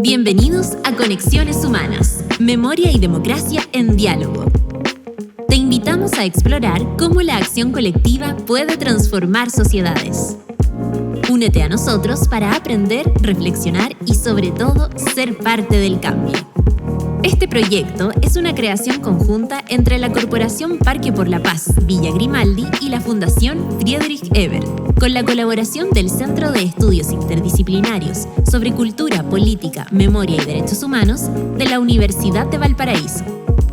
Bienvenidos a Conexiones Humanas, Memoria y Democracia en Diálogo. Te invitamos a explorar cómo la acción colectiva puede transformar sociedades. Únete a nosotros para aprender, reflexionar y sobre todo ser parte del cambio. Este proyecto es una creación conjunta entre la Corporación Parque por la Paz Villa Grimaldi y la Fundación Friedrich Ebert, con la colaboración del Centro de Estudios Interdisciplinarios sobre Cultura, Política, Memoria y Derechos Humanos de la Universidad de Valparaíso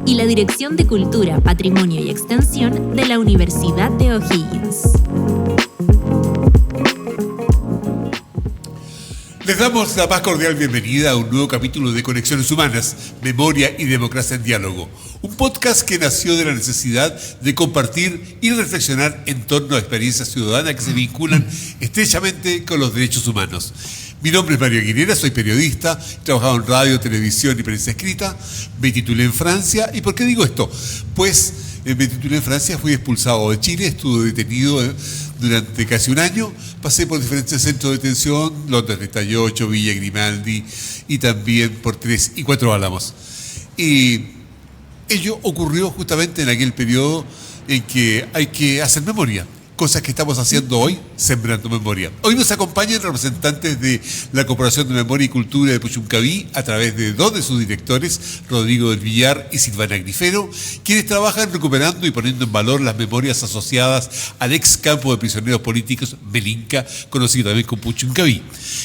y la Dirección de Cultura, Patrimonio y Extensión de la Universidad de O'Higgins. Les damos la más cordial bienvenida a un nuevo capítulo de Conexiones Humanas, Memoria y Democracia en Diálogo. Un podcast que nació de la necesidad de compartir y reflexionar en torno a experiencias ciudadanas que se vinculan estrechamente con los derechos humanos. Mi nombre es Mario Aguilera, soy periodista, he trabajado en radio, televisión y prensa escrita, me titulé en Francia. ¿Y por qué digo esto? Pues me titulé en Francia, fui expulsado de Chile, estuve detenido durante casi un año, pasé por diferentes centros de detención, Londres 38, Villa Grimaldi y también por 3 y 4 Álamos. Y ello ocurrió justamente en aquel periodo en que hay que hacer memoria. Cosas que estamos haciendo hoy, sembrando memoria. Hoy nos acompañan representantes de la Corporación de Memoria y Cultura de Puchuncaví a través de dos de sus directores, Rodrigo del Villar y Silvana Grifero, quienes trabajan recuperando y poniendo en valor las memorias asociadas al ex campo de prisioneros políticos Melinca, conocido también como Puchuncaví,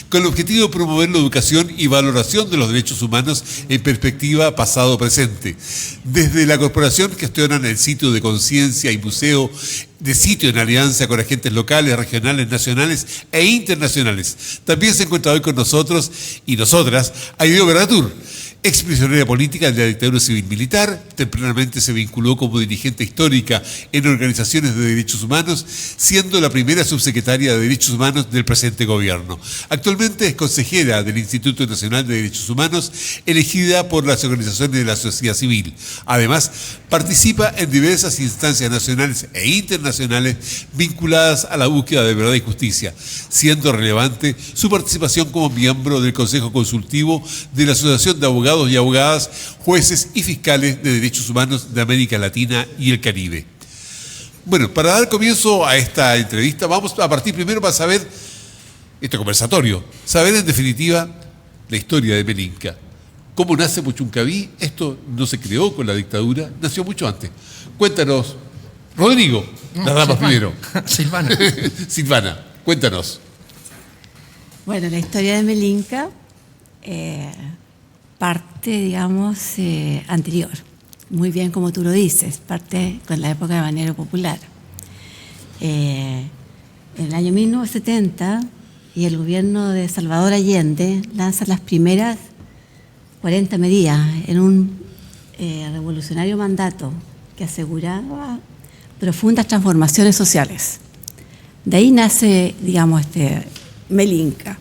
con el objetivo de promover la educación y valoración de los derechos humanos en perspectiva pasado-presente. Desde la corporación gestionan el sitio de conciencia y museo de sitio en alianza con agentes locales, regionales, nacionales e internacionales. También se encuentra hoy con nosotros y nosotras Aideo Verdatur, ex prisionera política de la dictadura civil-militar, tempranamente se vinculó como dirigente histórica en organizaciones de derechos humanos, siendo la primera subsecretaria de Derechos Humanos del presente gobierno. Actualmente es consejera del Instituto Nacional de Derechos Humanos, elegida por las organizaciones de la sociedad civil. Además, participa en diversas instancias nacionales e internacionales vinculadas a la búsqueda de verdad y justicia, siendo relevante su participación como miembro del Consejo Consultivo de la Asociación de Abogados y abogadas, jueces y fiscales de derechos humanos de América Latina y el Caribe. Bueno, para dar comienzo a esta entrevista, vamos a partir primero para saber, este conversatorio, saber en definitiva la historia de Melinca. ¿Cómo nace Puchuncaví? Esto no se creó con la dictadura, nació mucho antes. Cuéntanos, Rodrigo, las damas primero. Silvana. Silvana, cuéntanos. Bueno, la historia de Melinca parte, digamos, anterior. Muy bien, como tú lo dices, parte con la época de Balneario Popular. En el año 1970, y el gobierno de Salvador Allende lanza las primeras 40 medidas en un revolucionario mandato que aseguraba profundas transformaciones sociales. De ahí nace, digamos, Melinca.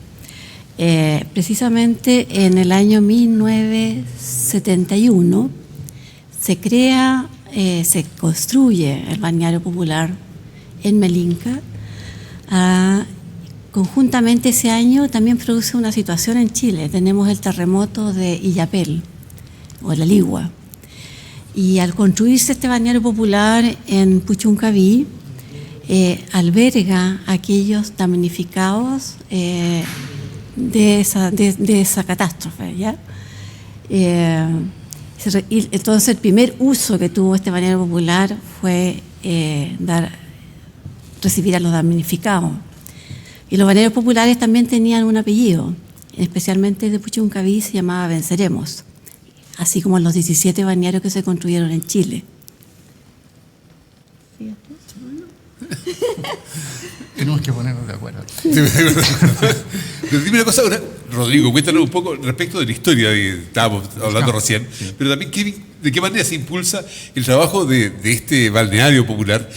Precisamente en el año 1971 se construye el balneario popular en Melinca. Conjuntamente ese año también produce una situación en Chile. Tenemos el terremoto de Illapel o la Ligua. Y al construirse este balneario popular en Puchuncaví, alberga a aquellos damnificados de esa catástrofe, ¿ya? Entonces el primer uso que tuvo este balneario popular fue recibir a los damnificados. Y los balnearios populares también tenían un apellido, especialmente de Puchuncaví se llamaba Venceremos, así como los 17 balnearios que se construyeron en Chile. Tenemos que ponernos de acuerdo. Pero dime una cosa, Rodrigo, cuéntanos un poco respecto de la historia que estábamos hablando recién, sí. Pero también de qué manera se impulsa el trabajo de este balneario popular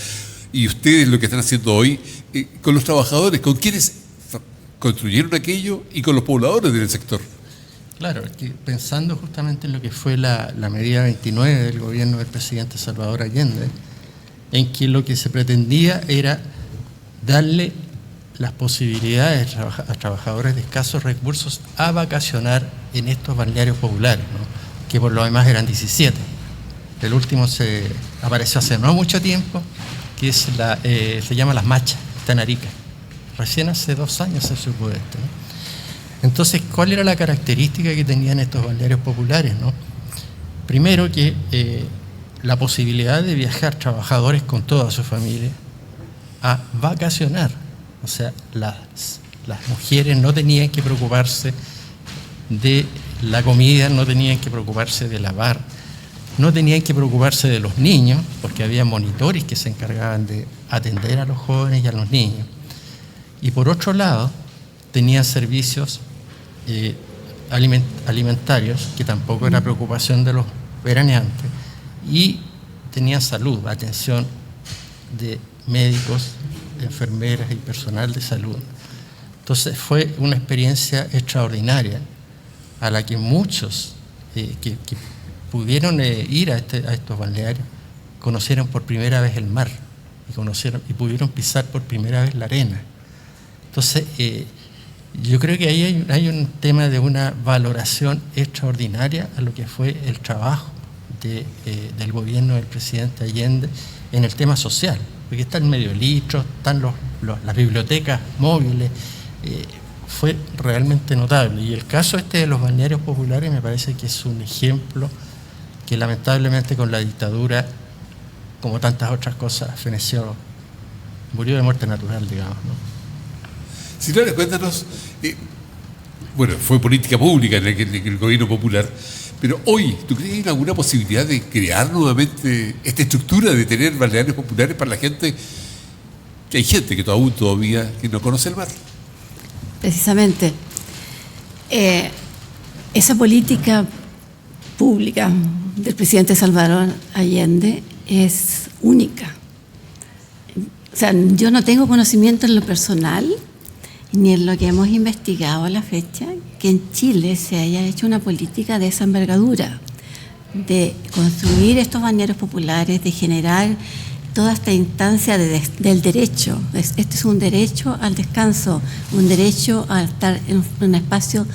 y ustedes lo que están haciendo hoy con los trabajadores, con quienes construyeron aquello y con los pobladores del sector. Claro, que pensando justamente en lo que fue la medida 29 del gobierno del presidente Salvador Allende, en que lo que se pretendía era darle las posibilidades a trabajadores de escasos recursos a vacacionar en estos balnearios populares, ¿no? Que por lo demás eran 17. El último se apareció hace no mucho tiempo, que es se llama Las Machas, está en Arica. Recién hace 2 años se supo esto, ¿no? Entonces, ¿cuál era la característica que tenían estos balnearios populares, ¿no? Primero que la posibilidad de viajar trabajadores con toda su familia a vacacionar. O sea, las mujeres no tenían que preocuparse de la comida, no tenían que preocuparse de lavar, no tenían que preocuparse de los niños, porque había monitores que se encargaban de atender a los jóvenes y a los niños. Y por otro lado, tenían servicios alimentarios, que tampoco era preocupación de los veraneantes, y tenían salud, atención de médicos, enfermeras y personal de salud. Entonces fue una experiencia extraordinaria a la que muchos que pudieron ir a estos balnearios conocieron por primera vez el mar y pudieron pisar por primera vez la arena. Entonces yo creo que ahí hay un tema de una valoración extraordinaria a lo que fue el trabajo del gobierno del presidente Allende en el tema social, porque está el medio litro, están las bibliotecas móviles, fue realmente notable. Y el caso de los balnearios populares me parece que es un ejemplo que lamentablemente con la dictadura, como tantas otras cosas, feneció, murió de muerte natural, digamos, ¿no? Silvana, cuéntanos, bueno, fue política pública en el gobierno popular, pero hoy, ¿tú crees que hay alguna posibilidad de crear nuevamente esta estructura de tener balnearios populares para la gente? Que hay gente que todavía que no conoce el mar. Precisamente, esa política pública del presidente Salvador Allende es única. O sea, yo no tengo conocimiento en lo personal ni en lo que hemos investigado a la fecha, que en Chile se haya hecho una política de esa envergadura, de construir estos balnearios populares, de generar toda esta instancia del derecho. Este es un derecho al descanso, un derecho a estar en un espacio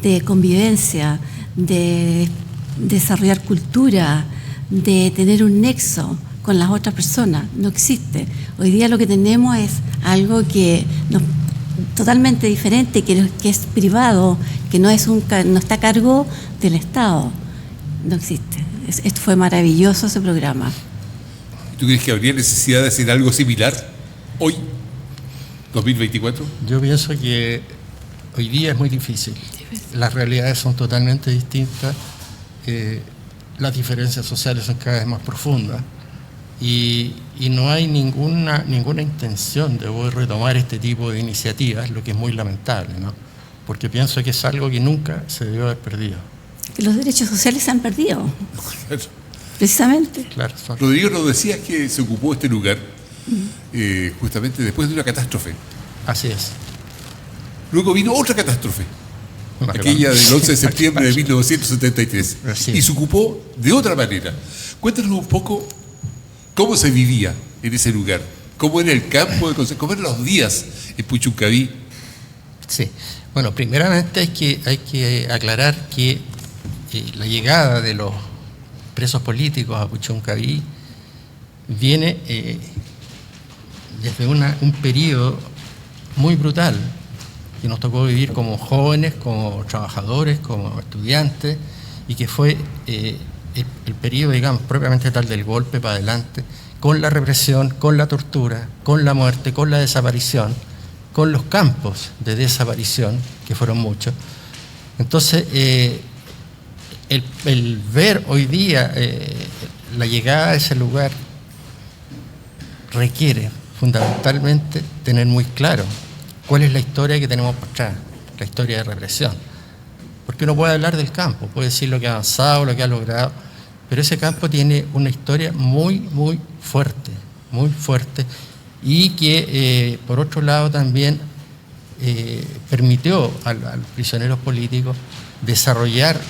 de convivencia, de desarrollar cultura, de tener un nexo con las otras personas. No existe. Hoy día lo que tenemos es algo que totalmente diferente, que es privado, que no está a cargo del Estado. No existe. Esto fue maravilloso, ese programa. ¿Tú crees que habría necesidad de hacer algo similar hoy, 2024? Yo pienso que hoy día es muy difícil. Las realidades son totalmente distintas, las diferencias sociales son cada vez más profundas y no hay ninguna intención de poder retomar este tipo de iniciativas, lo que es muy lamentable, ¿no? Porque pienso que es algo que nunca se debió haber perdido. Que los derechos sociales se han perdido. Claro. Precisamente. Claro. Rodrigo, nos decías que se ocupó este lugar justamente después de una catástrofe. Así es. Luego vino otra catástrofe, aquella del 11 de septiembre de 1973, y se ocupó de otra manera. Cuéntanos un poco cómo se vivía en ese lugar, cómo era el campo de Concepción, cómo eran los días en Puchuncaví. Sí, bueno, primeramente hay que aclarar que la llegada de los presos políticos a Puchuncaví viene desde un periodo muy brutal que nos tocó vivir como jóvenes, como trabajadores, como estudiantes, y que fue el periodo, digamos, propiamente tal del golpe para adelante, con la represión, con la tortura, con la muerte, con la desaparición, con los campos de desaparición, que fueron muchos. Entonces, el ver hoy día la llegada a ese lugar requiere fundamentalmente tener muy claro cuál es la historia que tenemos por atrás, la historia de represión. Porque uno puede hablar del campo, puede decir lo que ha avanzado, lo que ha logrado, pero ese campo tiene una historia muy fuerte, y que por otro lado también permitió a los prisioneros políticos desarrollar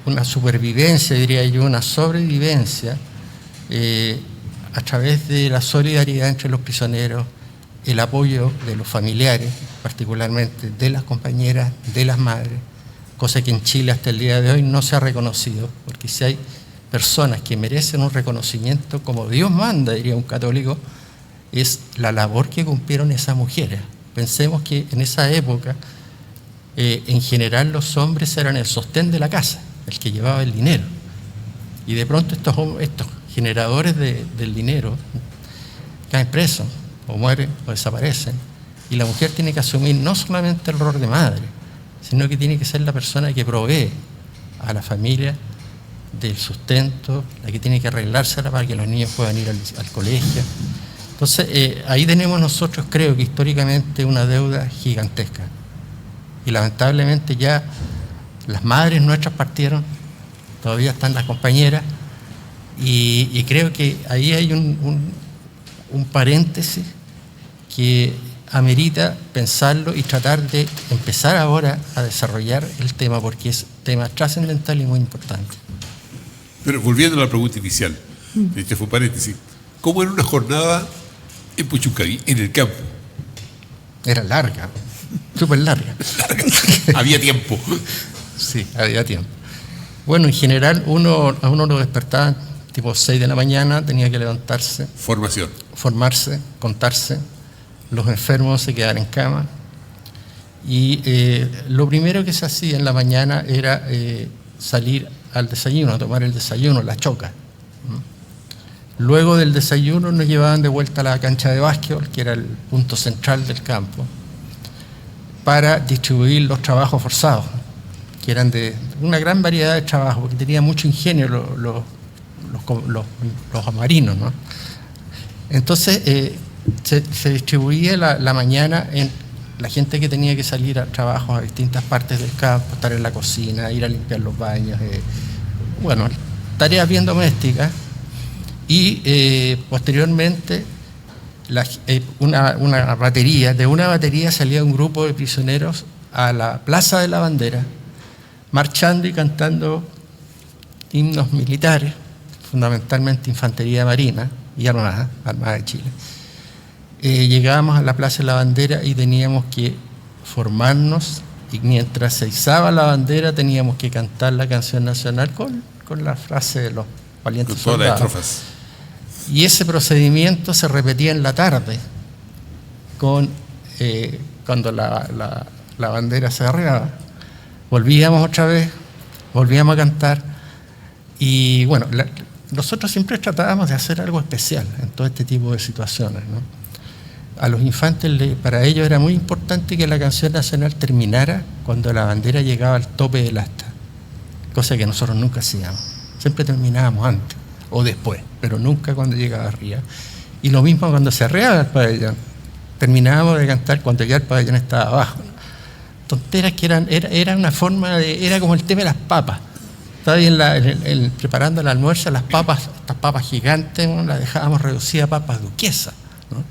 una supervivencia, diría yo, una sobrevivencia a través de la solidaridad entre los prisioneros, el apoyo de los familiares, particularmente de las compañeras, de las madres, cosa que en Chile hasta el día de hoy no se ha reconocido, porque si hay personas que merecen un reconocimiento como Dios manda, diría un católico, es la labor que cumplieron esas mujeres. Pensemos que en esa época, en general los hombres eran el sostén de la casa, el que llevaba el dinero. Y de pronto estos generadores del dinero caen presos, o mueren, o desaparecen. Y la mujer tiene que asumir no solamente el rol de madre, sino que tiene que ser la persona que provee a la familia del sustento, la que tiene que arreglársela para que los niños puedan ir al colegio. Entonces, ahí tenemos nosotros, creo que históricamente, una deuda gigantesca. Y lamentablemente ya las madres nuestras partieron, todavía están las compañeras, y creo que ahí hay un paréntesis que amerita pensarlo y tratar de empezar ahora a desarrollar el tema, porque es tema trascendental y muy importante. Pero volviendo a la pregunta inicial, este fue un paréntesis, ¿cómo era una jornada en Puchuncaví, en el campo? Era larga, súper larga. Había tiempo. Sí, había tiempo. Bueno, en general a uno lo despertaban tipo 6 de la mañana, tenía que levantarse. Formación. Formarse, contarse. Los enfermos se quedaban en cama. Y lo primero que se hacía en la mañana era salir al desayuno, a tomar el desayuno, la choca. Luego del desayuno nos llevaban de vuelta a la cancha de básquetbol, que era el punto central del campo, para distribuir los trabajos forzados, que eran de una gran variedad de trabajos, porque tenían mucho ingenio los marinos, ¿no? Entonces se distribuía la mañana en la gente que tenía que salir a trabajos a distintas partes del campo, estar en la cocina, ir a limpiar los baños, bueno, tareas bien domésticas. Y posteriormente de una batería salía un grupo de prisioneros a la Plaza de la Bandera, marchando y cantando himnos militares, fundamentalmente infantería marina y Armada de Chile. Llegábamos a la Plaza de la Bandera y teníamos que formarnos, y mientras se izaba la bandera teníamos que cantar la canción nacional con la frase de los valientes soldados. Todas las estrofas. Y ese procedimiento se repetía en la tarde, cuando la bandera se arreaba. Volvíamos otra vez, volvíamos a cantar, y bueno, nosotros siempre tratábamos de hacer algo especial en todo este tipo de situaciones, ¿no? A los infantes, para ellos era muy importante que la canción nacional terminara cuando la bandera llegaba al tope del asta, cosa que nosotros nunca hacíamos. Siempre terminábamos antes o después, pero nunca cuando llegaba arriba. Y lo mismo cuando se arreaba el pabellón. Terminábamos de cantar cuando ya el pabellón estaba abajo. Tonteras que era una forma era como el tema de las papas. Estaba bien preparando el almuerzo, las papas, estas papas gigantes, ¿no? Las dejábamos reducidas a papas duquesas, ¿no?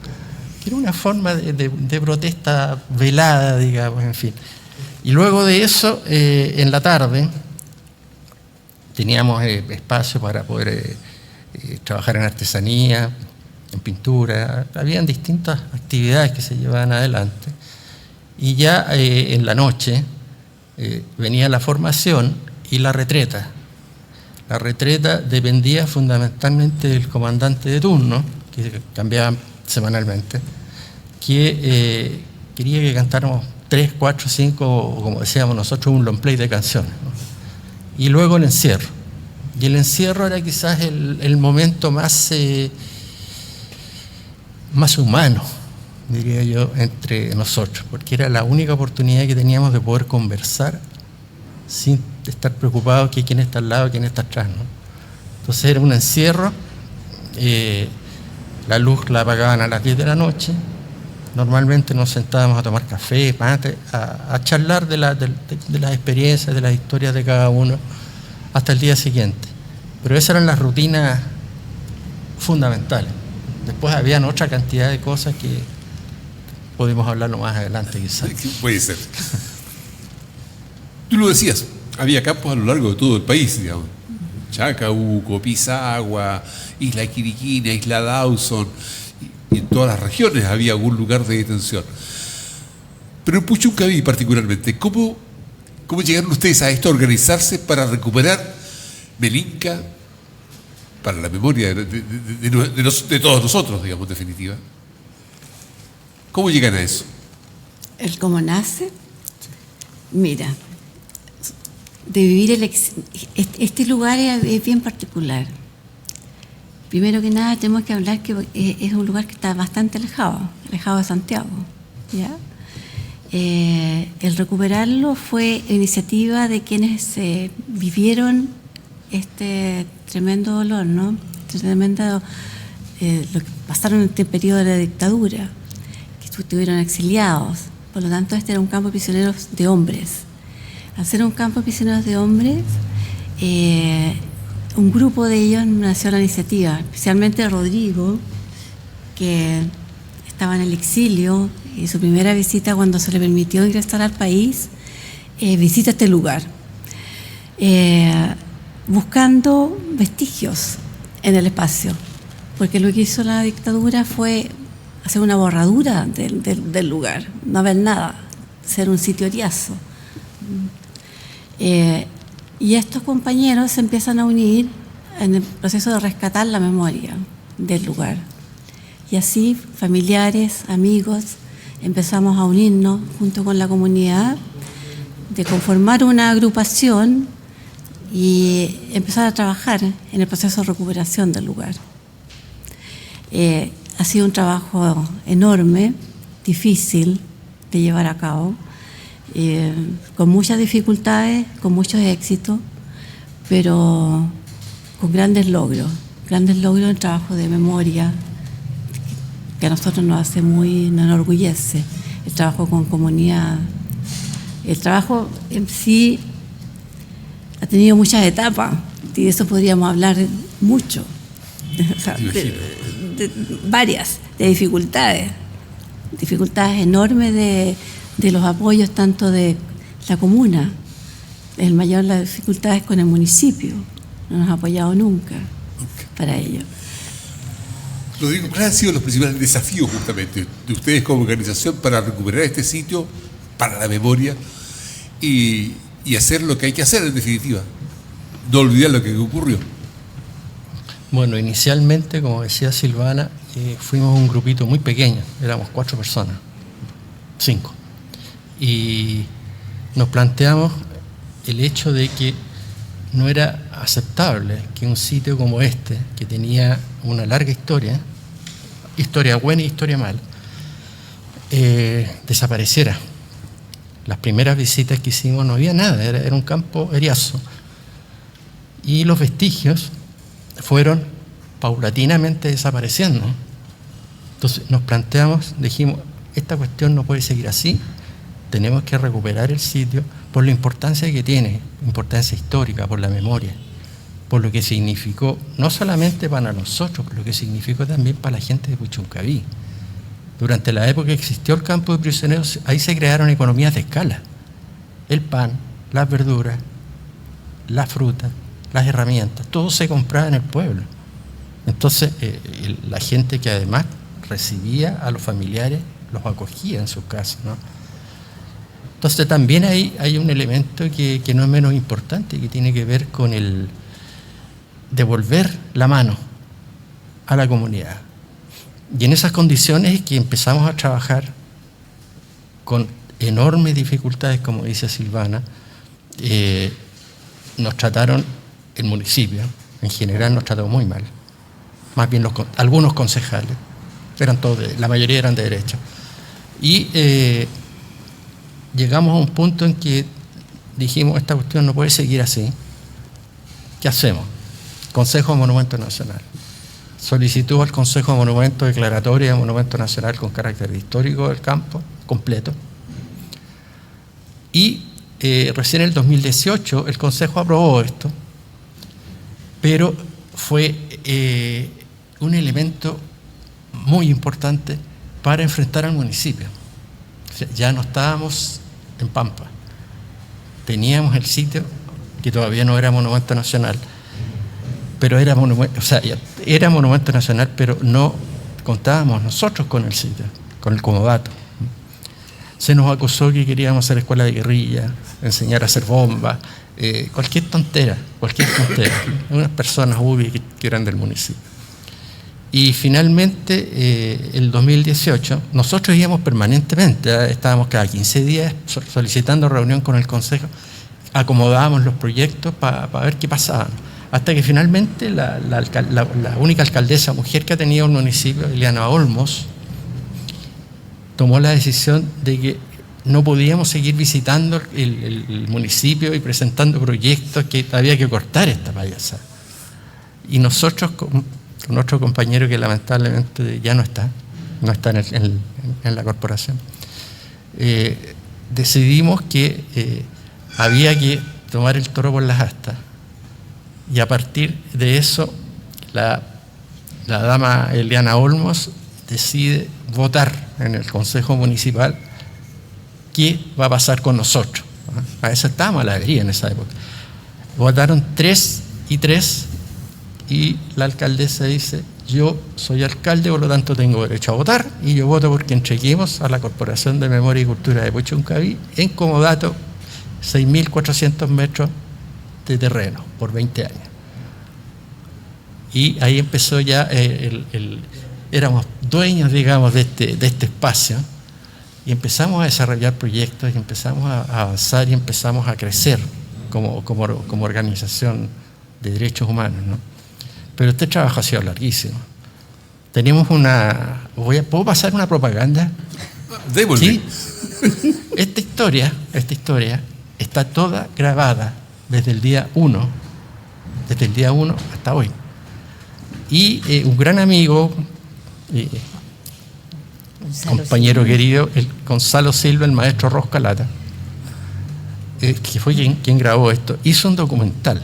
Que era una forma de protesta velada, digamos, en fin. Y luego de eso, en la tarde, teníamos espacio para poder trabajar en artesanía, en pintura. Habían distintas actividades que se llevaban adelante. Y ya en la noche venía la formación y la retreta. La retreta dependía fundamentalmente del comandante de turno, que cambiaba semanalmente, que quería que cantáramos 3, 4, 5, o como decíamos nosotros, un long play de canciones, ¿no? Y luego el encierro. Y el encierro era quizás el momento más humano, diría yo, entre nosotros, porque era la única oportunidad que teníamos de poder conversar sin estar preocupados que quién está al lado, quién está atrás, ¿no? Entonces era un encierro, la luz la apagaban a las 10 de la noche, normalmente nos sentábamos a tomar café, mate, a charlar de las experiencias, de las historias de cada uno, hasta el día siguiente. Pero esas eran las rutinas fundamentales. Después habían otra cantidad de cosas que podemos hablarlo más adelante, quizás. Puede ser. Tú lo decías, había campos a lo largo de todo el país, digamos. Chacabuco, Pisagua, Isla Quiriquina, Isla Dawson. Y en todas las regiones había algún lugar de detención. Pero en Puchuncaví particularmente, ¿cómo llegaron ustedes a esto, a organizarse para recuperar Melinca, para la memoria de todos nosotros, digamos, en definitiva? ¿Cómo llegan a eso? ¿El cómo nace? Mira, de vivir este lugar es bien particular. Primero que nada tenemos que hablar que es un lugar que está bastante alejado de Santiago, ¿ya? El recuperarlo fue iniciativa de quienes vivieron este tremendo dolor, ¿no? Tremendo, lo que pasaron en este periodo de la dictadura, que estuvieron exiliados. Por lo tanto, este era un campo de prisioneros de hombres. Al ser un campo de prisioneros de hombres, un grupo de ellos nació la iniciativa, especialmente Rodrigo, que estaba en el exilio, y su primera visita cuando se le permitió ingresar al país, visita este lugar, buscando vestigios en el espacio, porque lo que hizo la dictadura fue hacer una borradura del lugar, no haber nada, ser un sitio oriazo. Y estos compañeros se empiezan a unir en el proceso de rescatar la memoria del lugar. Y así, familiares, amigos, empezamos a unirnos junto con la comunidad, de conformar una agrupación y empezar a trabajar en el proceso de recuperación del lugar. Ha sido un trabajo enorme, difícil de llevar a cabo, con muchas dificultades, con muchos éxitos, pero con grandes logros en el trabajo de memoria, que a nosotros nos enorgullece, el trabajo con comunidad. El trabajo en sí ha tenido muchas etapas, y de eso podríamos hablar mucho, o sea, varias, de dificultades enormes de los apoyos tanto de la comuna. El mayor las dificultades con el municipio, no nos ha apoyado nunca para ello. Rodrigo, ¿cuáles han sido los principales desafíos justamente de ustedes como organización para recuperar este sitio, para la memoria y hacer lo que hay que hacer en definitiva? No olvidar lo que ocurrió. Bueno, inicialmente, como decía Silvana, fuimos un grupito muy pequeño, éramos 4 personas, 5. Y nos planteamos el hecho de que no era aceptable que un sitio como este, que tenía una larga historia buena y historia mala, desapareciera. Las primeras visitas que hicimos no había nada, era un campo eriazo. Y los vestigios fueron paulatinamente desapareciendo. Entonces nos planteamos, dijimos, esta cuestión no puede seguir así, tenemos que recuperar el sitio por la importancia que tiene, importancia histórica, por la memoria, por lo que significó, no solamente para nosotros, por lo que significó también para la gente de Puchuncaví. Durante la época que existió el campo de prisioneros, ahí se crearon economías de escala. El pan, las verduras, las frutas, las herramientas, todo se compraba en el pueblo. Entonces, la gente que además recibía a los familiares, los acogía en sus casas, ¿no? Entonces también hay un elemento que no es menos importante, que tiene que ver con el devolver la mano a la comunidad. Y en esas condiciones es que empezamos a trabajar con enormes dificultades, como dice Silvana. Nos trataron, el municipio en general nos trató muy mal, más bien algunos concejales, la mayoría eran de derecha. Y llegamos a un punto en que dijimos, esta cuestión no puede seguir así. ¿Qué hacemos? Consejo de Monumento Nacional. Solicitud al Consejo de Monumento declaratoria de Monumento Nacional con carácter histórico del campo, completo. Y recién en el 2018 el Consejo aprobó esto, pero fue un elemento muy importante para enfrentar al municipio. O sea, ya no estábamos en Pampa, teníamos el sitio que todavía no era monumento nacional, pero era monumento nacional, pero no contábamos nosotros con el sitio, con el comodato. Se nos acusó que queríamos hacer escuela de guerrilla, enseñar a hacer bombas, cualquier tontera. Unas personas que eran del municipio. Y finalmente, el 2018, nosotros íbamos permanentemente, estábamos cada 15 días solicitando reunión con el Consejo, acomodábamos los proyectos para ver qué pasaba. Hasta que finalmente la única alcaldesa mujer que ha tenido el municipio, Eliana Olmos, tomó la decisión de que no podíamos seguir visitando el municipio y presentando proyectos, que había que cortar esta payasada. Y nosotros, con otro compañero que lamentablemente ya no está en la corporación, decidimos que había que tomar el toro por las astas, y a partir de eso la dama Eliana Olmos decide votar en el Consejo Municipal qué va a pasar con nosotros. A eso estábamos a la alegría en esa época. Votaron 3 y 3, y la alcaldesa dice: yo soy alcalde, por lo tanto tengo derecho a votar, y yo voto porque entreguemos a la Corporación de Memoria y Cultura de Puchuncaví en comodato 6.400 metros de terreno por 20 años. Y ahí empezó ya, éramos dueños, digamos, de este espacio, y empezamos a desarrollar proyectos, y empezamos a avanzar, y empezamos a crecer como organización de derechos humanos, ¿no? Pero este trabajo ha sido larguísimo. Tenemos ¿puedo pasar una propaganda? Démosle. ¿Sí? Esta historia está toda grabada desde el día 1 hasta hoy. Y un gran amigo, compañero querido, el Gonzalo Silva, el maestro Roscalata, que fue quien grabó esto, hizo un documental,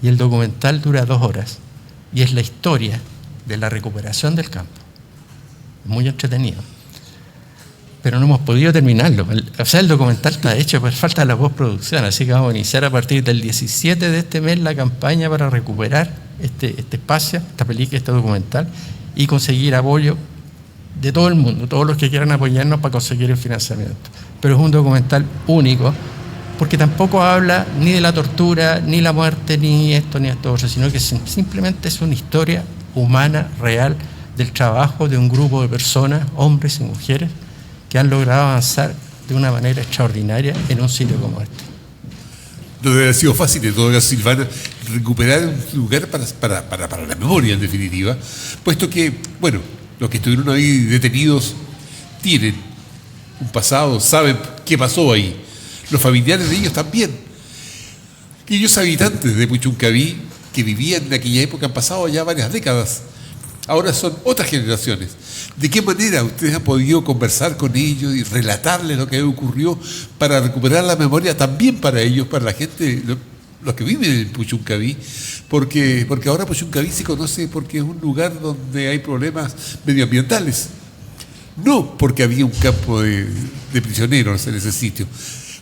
y el documental dura 2 horas, y es la historia de la recuperación del campo. Muy entretenido. Pero no hemos podido terminarlo. El documental está hecho, pero falta la postproducción, así que vamos a iniciar a partir del 17 de este mes la campaña para recuperar este espacio, este documental, y conseguir apoyo de todo el mundo, todos los que quieran apoyarnos para conseguir el financiamiento. Pero es un documental único, porque tampoco habla ni de la tortura, ni la muerte, ni esto, otro, sino que simplemente es una historia humana, real, del trabajo de un grupo de personas, hombres y mujeres, que han logrado avanzar de una manera extraordinaria en un sitio como este. No debe haber sido fácil, en todo caso, Silvana, recuperar un lugar para la memoria, en definitiva, puesto que, bueno, los que estuvieron ahí detenidos tienen un pasado, saben qué pasó ahí. Los familiares de ellos también. Aquellos habitantes de Puchuncaví que vivían en aquella época han pasado ya varias décadas. Ahora son otras generaciones. ¿De qué manera ustedes han podido conversar con ellos y relatarles lo que ocurrió para recuperar la memoria también para ellos, para la gente, los que viven en Puchuncaví? Porque ahora Puchuncaví se conoce porque es un lugar donde hay problemas medioambientales. No porque había un campo de prisioneros en ese sitio.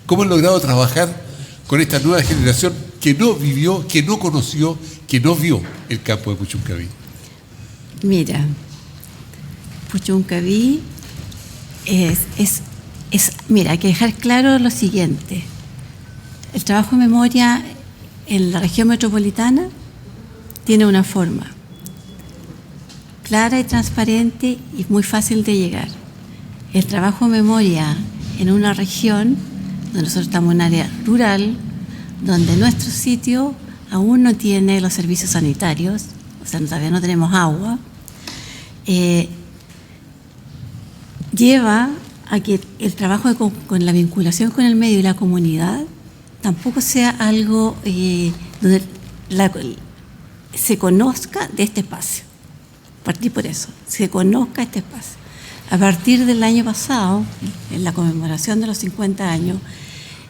¿Cómo han logrado trabajar con esta nueva generación que no vivió, que no conoció, que no vio el campo de Puchuncaví? Mira, Puchuncaví mira, hay que dejar claro lo siguiente. El trabajo de memoria en la región metropolitana tiene una forma clara y transparente y muy fácil de llegar. El trabajo de memoria en una región donde nosotros estamos en un área rural, donde nuestro sitio aún no tiene los servicios sanitarios, o sea, todavía no tenemos agua, lleva a que el trabajo con la vinculación con el medio y la comunidad tampoco sea algo donde se conozca de este espacio. Partir por eso, se conozca este espacio. A partir del año pasado, en la conmemoración de los 50 años,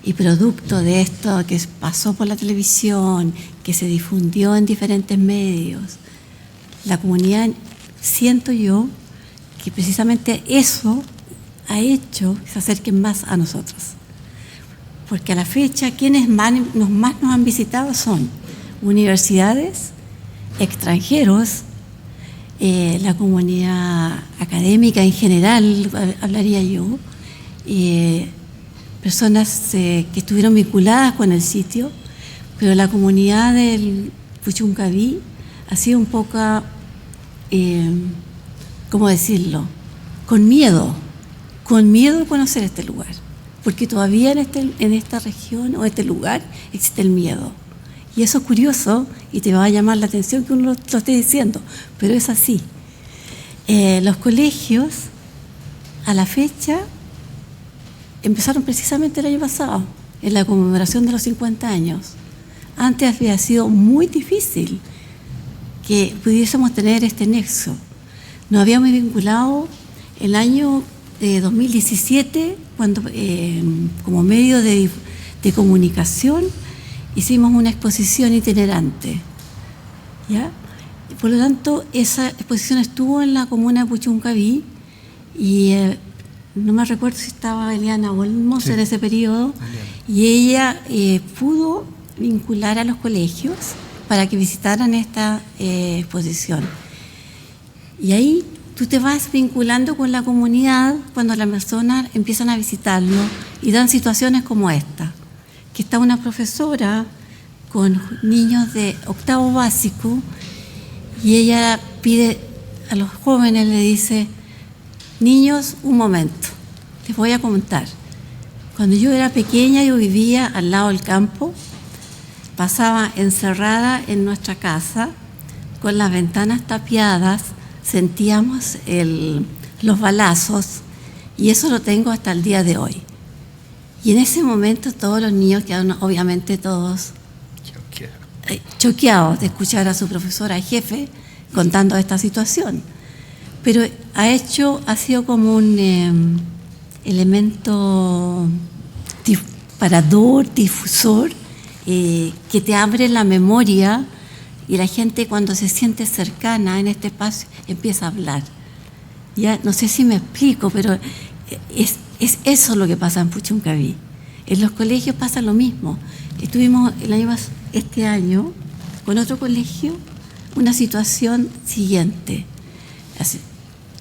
y producto de esto que pasó por la televisión, que se difundió en diferentes medios, la comunidad, siento yo, que precisamente eso ha hecho que se acerquen más a nosotros. Porque a la fecha, quienes más nos han visitado son universidades, extranjeros, la comunidad académica en general, hablaría yo, personas que estuvieron vinculadas con el sitio, pero la comunidad del Puchuncaví ha sido un poco, ¿cómo decirlo?, con miedo de conocer este lugar, porque todavía en esta región o este lugar existe el miedo. Y eso es curioso y te va a llamar la atención que uno lo esté diciendo, pero es así. Los colegios, a la fecha, empezaron precisamente el año pasado, en la conmemoración de los 50 años. Antes había sido muy difícil que pudiésemos tener este nexo. Nos habíamos vinculado el año 2017, cuando como medio de comunicación hicimos una exposición itinerante, ¿ya? Por lo tanto, esa exposición estuvo en la comuna de Puchuncaví y no me recuerdo si estaba Eliana Olmos en ese periodo, y ella pudo vincular a los colegios para que visitaran esta exposición. Y ahí tú te vas vinculando con la comunidad cuando las personas empiezan a visitarlo y dan situaciones como esta, que está una profesora con niños de octavo básico y ella pide a los jóvenes, le dice: niños, un momento, les voy a contar. Cuando yo era pequeña, yo vivía al lado del campo, pasaba encerrada en nuestra casa con las ventanas tapiadas, sentíamos los balazos, y eso lo tengo hasta el día de hoy. Y en ese momento todos los niños quedaron, obviamente todos choqueados de escuchar a su profesora jefe contando esta situación. Pero ha sido como un elemento disparador, difusor, que te abre la memoria, y la gente, cuando se siente cercana en este espacio, empieza a hablar. Ya no sé si me explico, pero es eso lo que pasa en Puchuncaví. En los colegios pasa lo mismo. Estuvimos este año con otro colegio, una situación siguiente.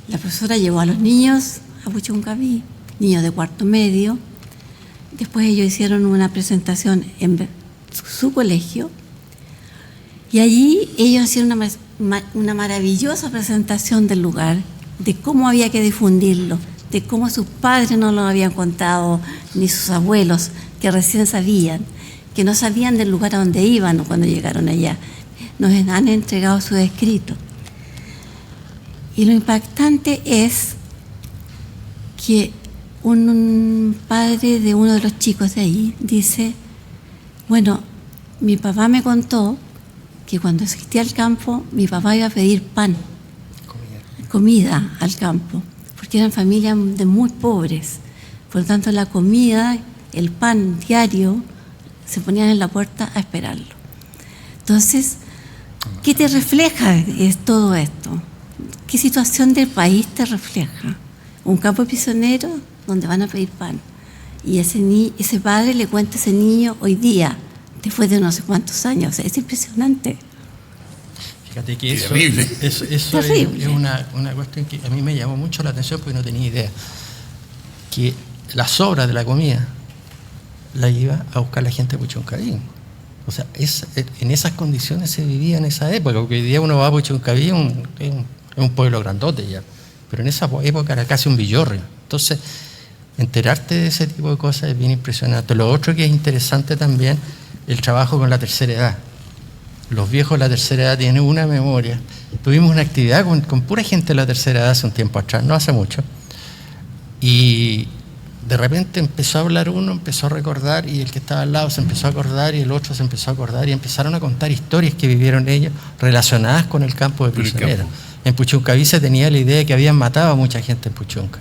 La profesora llevó a los niños a Puchuncaví, niños de cuarto medio. Después ellos hicieron una presentación en su colegio, y allí ellos hicieron una maravillosa presentación del lugar, de cómo había que difundirlo, de cómo sus padres no lo habían contado, ni sus abuelos, que recién sabían, que no sabían del lugar a donde iban cuando llegaron allá. Nos han entregado sus escritos. Y lo impactante es que un padre de uno de los chicos de ahí dice: bueno, mi papá me contó que cuando asistí al campo, mi papá iba a pedir comida al campo, porque eran familias de muy pobres. Por lo tanto, la comida, el pan diario, se ponían en la puerta a esperarlo. Entonces, ¿qué te refleja todo esto? ¿Qué situación del país te refleja? Un campo prisionero donde van a pedir pan. Y ese padre le cuenta a ese niño hoy día, después de no sé cuántos años. Es impresionante. Fíjate que eso terrible. Es una cuestión que a mí me llamó mucho la atención, porque no tenía idea. Que las sobras de la comida la iba a buscar la gente de Puchuncaví. O sea, en esas condiciones se vivía en esa época, porque hoy día uno va a Puchuncaví, es un pueblo grandote ya, pero en esa época era casi un villorrio. Entonces, enterarte de ese tipo de cosas es bien impresionante. Lo otro que es interesante también, el trabajo con la tercera edad. Los viejos de la tercera edad tienen una memoria. Tuvimos una actividad con pura gente de la tercera edad hace un tiempo atrás, no hace mucho, y de repente empezó a hablar uno, empezó a recordar, y el que estaba al lado se empezó a acordar, y el otro se empezó a acordar, y empezaron a contar historias que vivieron ellos relacionadas con el campo de prisioneros. En Puchuncaví se tenía la idea de que habían matado a mucha gente en Puchunca.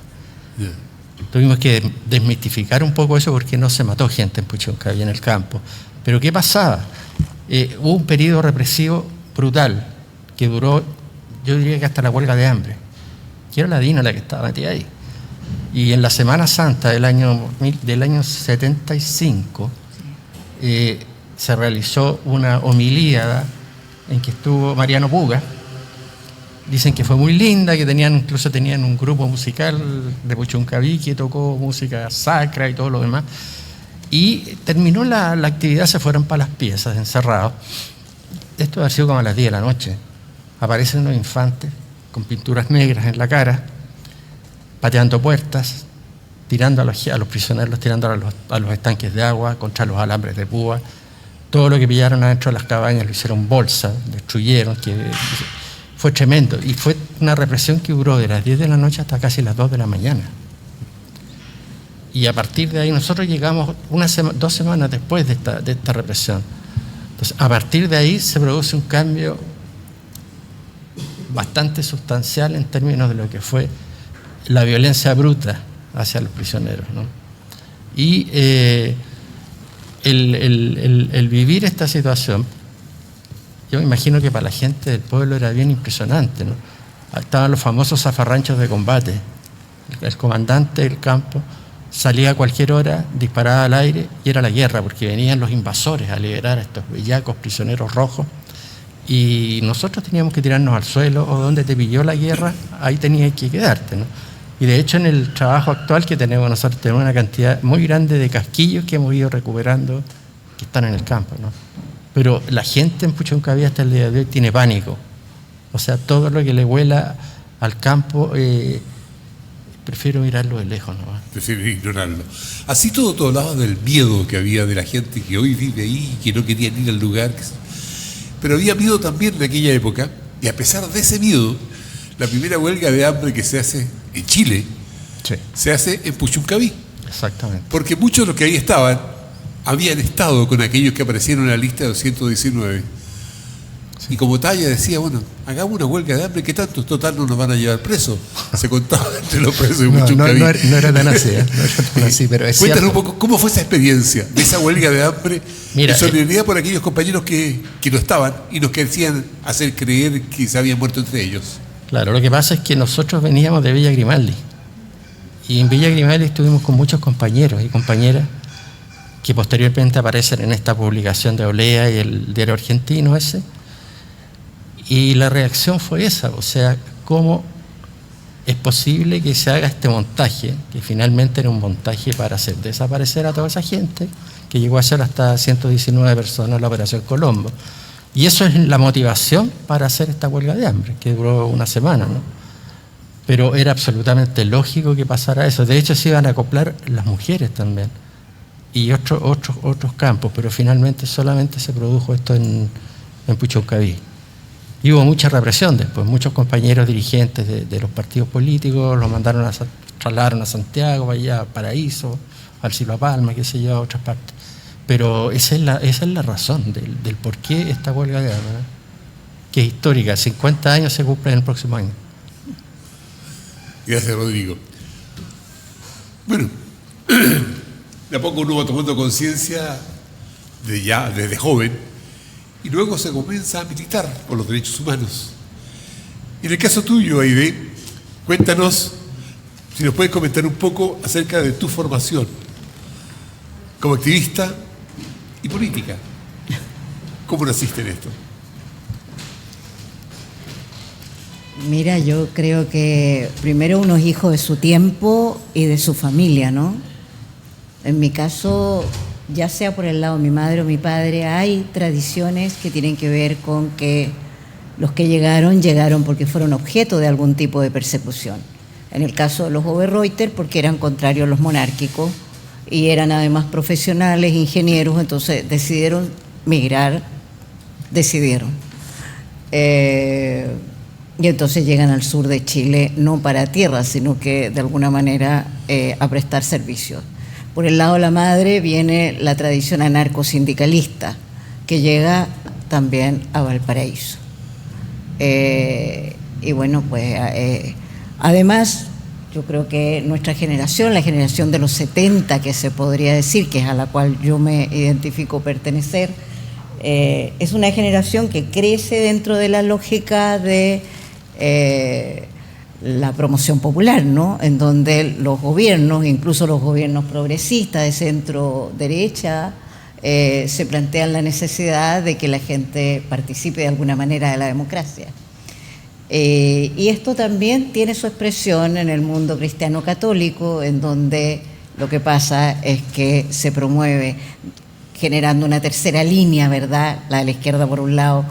Tuvimos que desmitificar un poco eso, porque no se mató gente en Puchuncaví, en el campo. Pero ¿qué pasaba? Hubo un periodo represivo brutal que duró, yo diría que hasta la huelga de hambre, que era la DINA la que estaba metida ahí. Y en la Semana Santa del año 75 se realizó una homilía en que estuvo Mariano Puga, dicen que fue muy linda, que incluso tenían un grupo musical de Puchuncaví que tocó música sacra y todo lo demás. Y terminó la actividad, se fueron para las piezas, encerrados. Esto ha sido como a las 10 de la noche. Aparecen unos infantes con pinturas negras en la cara, pateando puertas, tirando a los prisioneros, tirando a los estanques de agua, contra los alambres de púa. Todo lo que pillaron adentro de las cabañas lo hicieron bolsa, destruyeron, que fue tremendo. Y fue una represión que duró de las 10 de la noche hasta casi las 2 de la mañana. Y a partir de ahí nosotros llegamos 2 semanas después de esta represión. Entonces, a partir de ahí se produce un cambio bastante sustancial en términos de lo que fue la violencia bruta hacia los prisioneros, ¿no? Y el vivir esta situación, yo me imagino que para la gente del pueblo era bien impresionante, ¿no? Estaban los famosos zafarranchos de combate. El comandante del campo salía a cualquier hora, disparaba al aire y era la guerra, porque venían los invasores a liberar a estos bellacos prisioneros rojos. Y nosotros teníamos que tirarnos al suelo, o donde te pilló la guerra, ahí tenías que quedarte, ¿no? Y de hecho en el trabajo actual que tenemos nosotros, tenemos una cantidad muy grande de casquillos que hemos ido recuperando, que están en el campo, ¿no? Pero la gente en Puchuncaví hasta el día de hoy tiene pánico. O sea, todo lo que le vuela al campo, prefiero mirarlo de lejos, ¿no? Prefiero ignorarlo. Así todo hablaba del miedo que había de la gente que hoy vive ahí y que no querían ir al lugar. Pero había miedo también en aquella época, y a pesar de ese miedo, la primera huelga de hambre que se hace en Chile, sí, se hace en Puchuncaví. Exactamente. Porque muchos de los que ahí estaban habían estado con aquellos que aparecieron en la lista de 219. Sí. Y como Talla decía, bueno, hagamos una huelga de hambre, ¿qué tanto? Total, no nos van a llevar presos. Se contaba entre los presos de Puchuncaví. No era tan así, ¿eh? No era tan así, pero es Cuéntanos cierto. un poco, ¿cómo fue esa experiencia de esa huelga de hambre? Mira, en solidaridad por aquellos compañeros que no estaban y nos querían hacer creer que se habían muerto entre ellos. Claro, lo que pasa es que nosotros veníamos de Villa Grimaldi. Y en Villa Grimaldi estuvimos con muchos compañeros y compañeras que posteriormente aparecen en esta publicación de Olea y el diario argentino ese. Y la reacción fue esa, o sea, ¿cómo es posible que se haga este montaje, que finalmente era un montaje para hacer desaparecer a toda esa gente, que llegó a ser hasta 119 personas en la Operación Colombo? Y eso es la motivación para hacer esta huelga de hambre, que duró una semana, ¿no? Pero era absolutamente lógico que pasara eso. De hecho, se iban a acoplar las mujeres también y otros campos, pero finalmente solamente se produjo esto en Puchuncaví. Y hubo mucha represión después. Muchos compañeros dirigentes de los partidos políticos los trasladaron a Santiago, para allá, a Paraíso, al Silva Palma, qué sé yo, a otras partes. Pero esa es la razón del por qué esta huelga de hambre, ¿no? Que es histórica. 50 años se cumplen el próximo año. Gracias, Rodrigo. Bueno, de a poco uno va tomando conciencia desde joven, y luego se comienza a militar por los derechos humanos. En el caso tuyo, Aide, cuéntanos, si nos puedes comentar un poco acerca de tu formación como activista y política. ¿Cómo naciste en esto? Mira, yo creo que primero uno es hijo de su tiempo y de su familia, ¿no? En mi caso, ya sea por el lado de mi madre o mi padre, hay tradiciones que tienen que ver con que los que llegaron porque fueron objeto de algún tipo de persecución. En el caso de los Oberreuter, porque eran contrarios a los monárquicos y eran además profesionales, ingenieros, entonces decidieron migrar, y entonces llegan al sur de Chile, no para tierra, sino que de alguna manera a prestar servicios. Por el lado de la madre viene la tradición anarcosindicalista, que llega también a Valparaíso. Y bueno, pues además, yo creo que nuestra generación, la generación de los 70, que se podría decir, que es a la cual yo me identifico pertenecer, es una generación que crece dentro de la lógica de la promoción popular, ¿no? En donde los gobiernos, incluso los gobiernos progresistas de centro derecha, se plantean la necesidad de que la gente participe de alguna manera de la democracia. Y esto también tiene su expresión en el mundo cristiano católico, en donde lo que pasa es que se promueve generando una tercera línea, ¿verdad? La de la izquierda por un lado,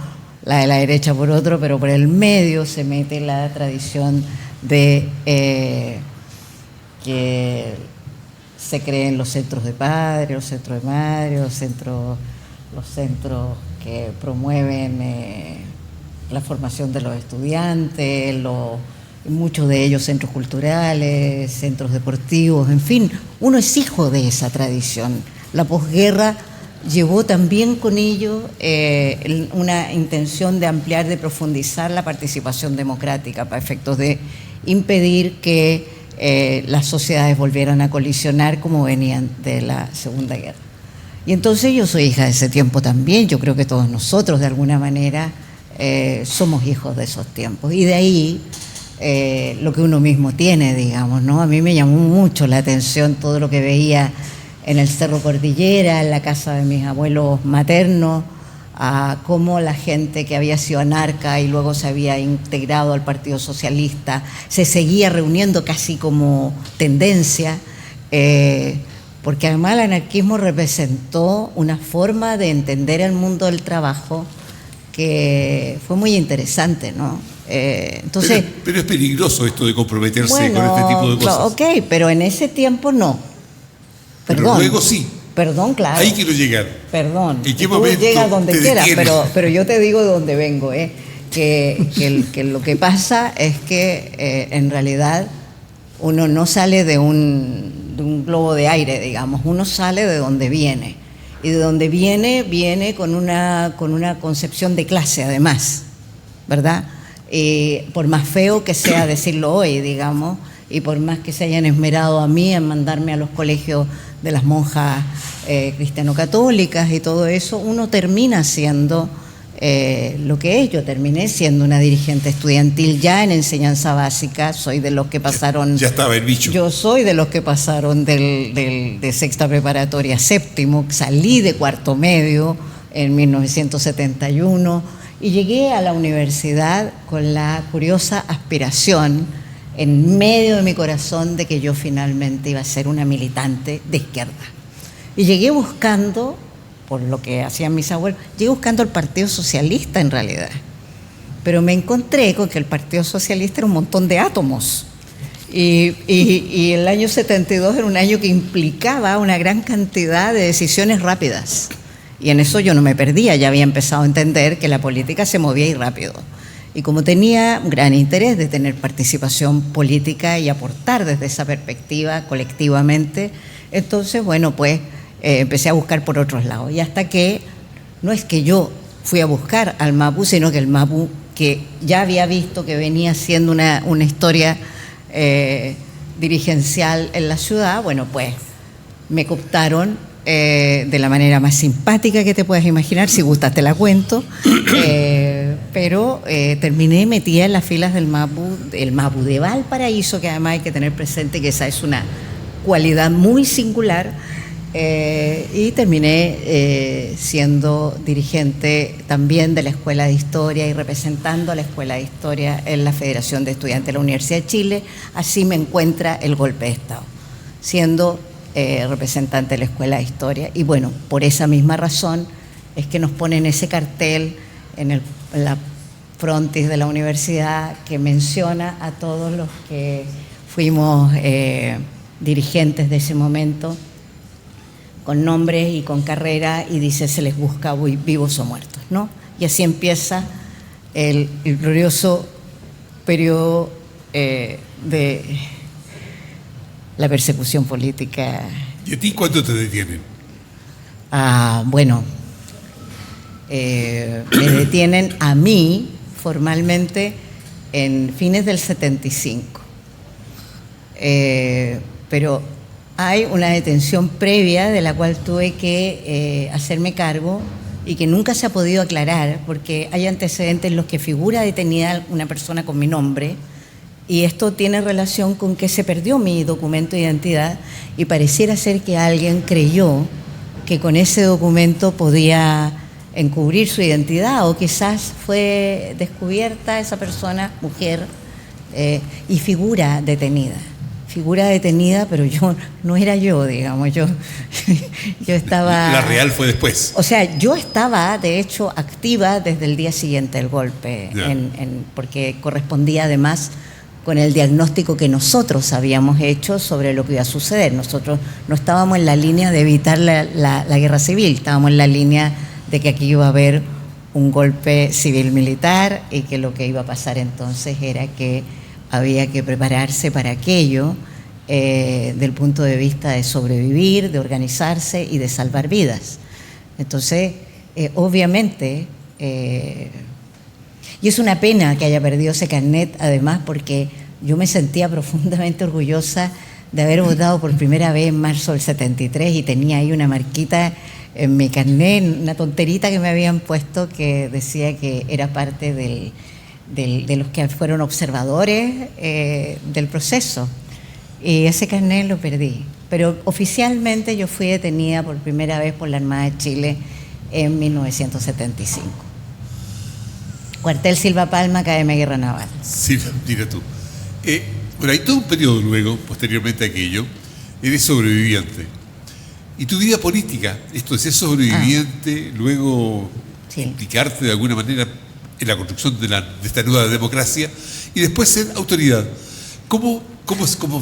la de la derecha por otro, pero por el medio se mete la tradición de que se creen los centros de padres, los centros de madres, los centros que promueven la formación de los estudiantes, muchos de ellos centros culturales, centros deportivos, en fin, uno es hijo de esa tradición. La posguerra llevó también con ello una intención de ampliar, de profundizar la participación democrática para efectos de impedir que las sociedades volvieran a colisionar como venían de la Segunda Guerra. Y entonces yo soy hija de ese tiempo también, yo creo que todos nosotros de alguna manera somos hijos de esos tiempos. Y de ahí lo que uno mismo tiene, digamos, ¿no? A mí me llamó mucho la atención todo lo que veía en el Cerro Cordillera, en la casa de mis abuelos maternos, a cómo la gente que había sido anarca y luego se había integrado al Partido Socialista se seguía reuniendo casi como tendencia, porque además el anarquismo representó una forma de entender el mundo del trabajo que fue muy interesante, ¿no? Entonces, pero es peligroso esto de comprometerse bueno, con este tipo de cosas. Ok, pero en ese tiempo no. Pero Perdón. luego sí. Perdón, claro. Ahí quiero llegar. Perdón. ¿En qué tú momento llegas donde te quieras, detienes? pero yo te digo de dónde vengo, que lo que pasa es que en realidad uno no sale de un globo de aire, digamos, uno sale de donde viene. Y de donde viene con una concepción de clase, además, ¿verdad? Por más feo que sea decirlo hoy, digamos, y por más que se hayan esmerado a mí en mandarme a los colegios de las monjas cristiano-católicas y todo eso, uno termina siendo lo que es. Yo terminé siendo una dirigente estudiantil ya en enseñanza básica, soy de los que pasaron... Ya estaba el bicho. Yo soy de los que pasaron de sexta preparatoria a séptimo, salí de cuarto medio en 1971 y llegué a la universidad con la curiosa aspiración en medio de mi corazón de que yo finalmente iba a ser una militante de izquierda. Y llegué buscando, por lo que hacían mis abuelos, llegué buscando el Partido Socialista en realidad. Pero me encontré con que el Partido Socialista era un montón de átomos. Y el año 72 era un año que implicaba una gran cantidad de decisiones rápidas. Y en eso yo no me perdía, ya había empezado a entender que la política se movía y rápido. Y como tenía un gran interés de tener participación política y aportar desde esa perspectiva colectivamente, entonces, bueno, pues empecé a buscar por otros lados. Y hasta que, no es que yo fui a buscar al MAPU, sino que el MAPU, que ya había visto que venía siendo una historia dirigencial en la ciudad, bueno, pues me cooptaron de la manera más simpática que te puedas imaginar, si gustas te la cuento, pero terminé metida en las filas del MAPU de Valparaíso, que además hay que tener presente que esa es una cualidad muy singular, y terminé siendo dirigente también de la Escuela de Historia y representando a la Escuela de Historia en la Federación de Estudiantes de la Universidad de Chile. Así me encuentra el golpe de Estado, siendo representante de la Escuela de Historia. Y bueno, por esa misma razón es que nos ponen ese cartel en la frontis de la universidad que menciona a todos los que fuimos dirigentes de ese momento, con nombres y con carrera, y dice: se les busca vivos o muertos, ¿no? Y así empieza el glorioso periodo de la persecución política. ¿Y a ti cuánto te detienen? Bueno, me detienen a mí formalmente en fines del 75. Pero hay una detención previa de la cual tuve que hacerme cargo y que nunca se ha podido aclarar, porque hay antecedentes en los que figura detenida una persona con mi nombre, y esto tiene relación con que se perdió mi documento de identidad y pareciera ser que alguien creyó que con ese documento podía encubrir su identidad, o quizás fue descubierta esa persona, mujer, y figura detenida, pero yo no era yo, digamos, yo estaba... La real fue después. O sea, yo estaba, de hecho, activa desde el día siguiente del golpe, porque correspondía además con el diagnóstico que nosotros habíamos hecho sobre lo que iba a suceder. Nosotros no estábamos en la línea de evitar la guerra civil, estábamos en la línea de que aquí iba a haber un golpe civil-militar y que lo que iba a pasar entonces era que había que prepararse para aquello del punto de vista de sobrevivir, de organizarse y de salvar vidas. Entonces, obviamente, y es una pena que haya perdido ese carnet, además, porque yo me sentía profundamente orgullosa de haber votado por primera vez en marzo del 73 y tenía ahí una marquita en mi carnet, una tonterita que me habían puesto que decía que era parte de los que fueron observadores del proceso, y ese carnet lo perdí. Pero oficialmente yo fui detenida por primera vez por la Armada de Chile en 1975. Cuartel Silva Palma, Academia de Guerra Naval. Sí, mira tú. Bueno, hay todo un periodo luego, posteriormente a aquello, eres sobreviviente. Y tu vida política, esto de ser sobreviviente, luego implicarte de alguna manera en la construcción de esta nueva democracia y después ser autoridad. ¿Cómo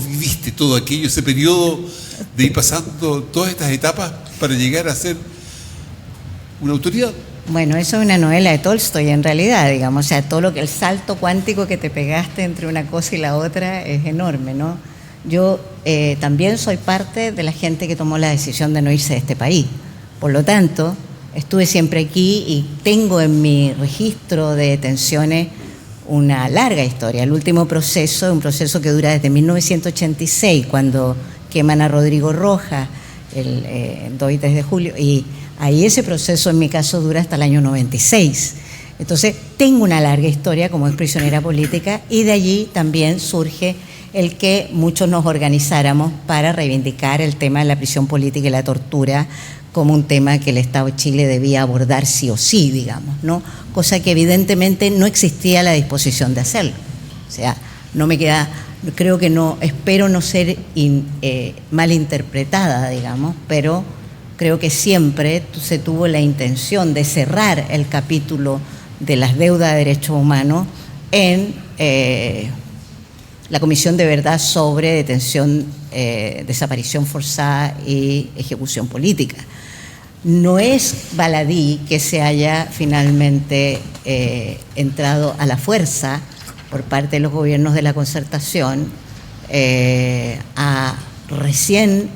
viviste todo aquello, ese periodo de ir pasando todas estas etapas para llegar a ser una autoridad? Bueno, eso es una novela de Tolstoy en realidad, digamos, o sea, el salto cuántico que te pegaste entre una cosa y la otra es enorme, ¿no? Yo también soy parte de la gente que tomó la decisión de no irse de este país. Por lo tanto, estuve siempre aquí y tengo en mi registro de detenciones una larga historia. El último proceso es un proceso que dura desde 1986, cuando queman a Rodrigo Rojas, el 2 y 3 de julio, y ahí ese proceso en mi caso dura hasta el año 96. Entonces, tengo una larga historia como prisionera política y de allí también surge el que muchos nos organizáramos para reivindicar el tema de la prisión política y la tortura como un tema que el Estado de Chile debía abordar sí o sí, digamos, ¿no? Cosa que evidentemente no existía la disposición de hacerlo. O sea, no me queda, creo que no, espero no ser malinterpretada, digamos, pero creo que siempre se tuvo la intención de cerrar el capítulo de las deudas de derechos humanos en la Comisión de Verdad sobre detención, desaparición forzada y ejecución política. No es baladí que se haya finalmente entrado a la fuerza por parte de los gobiernos de la Concertación a recién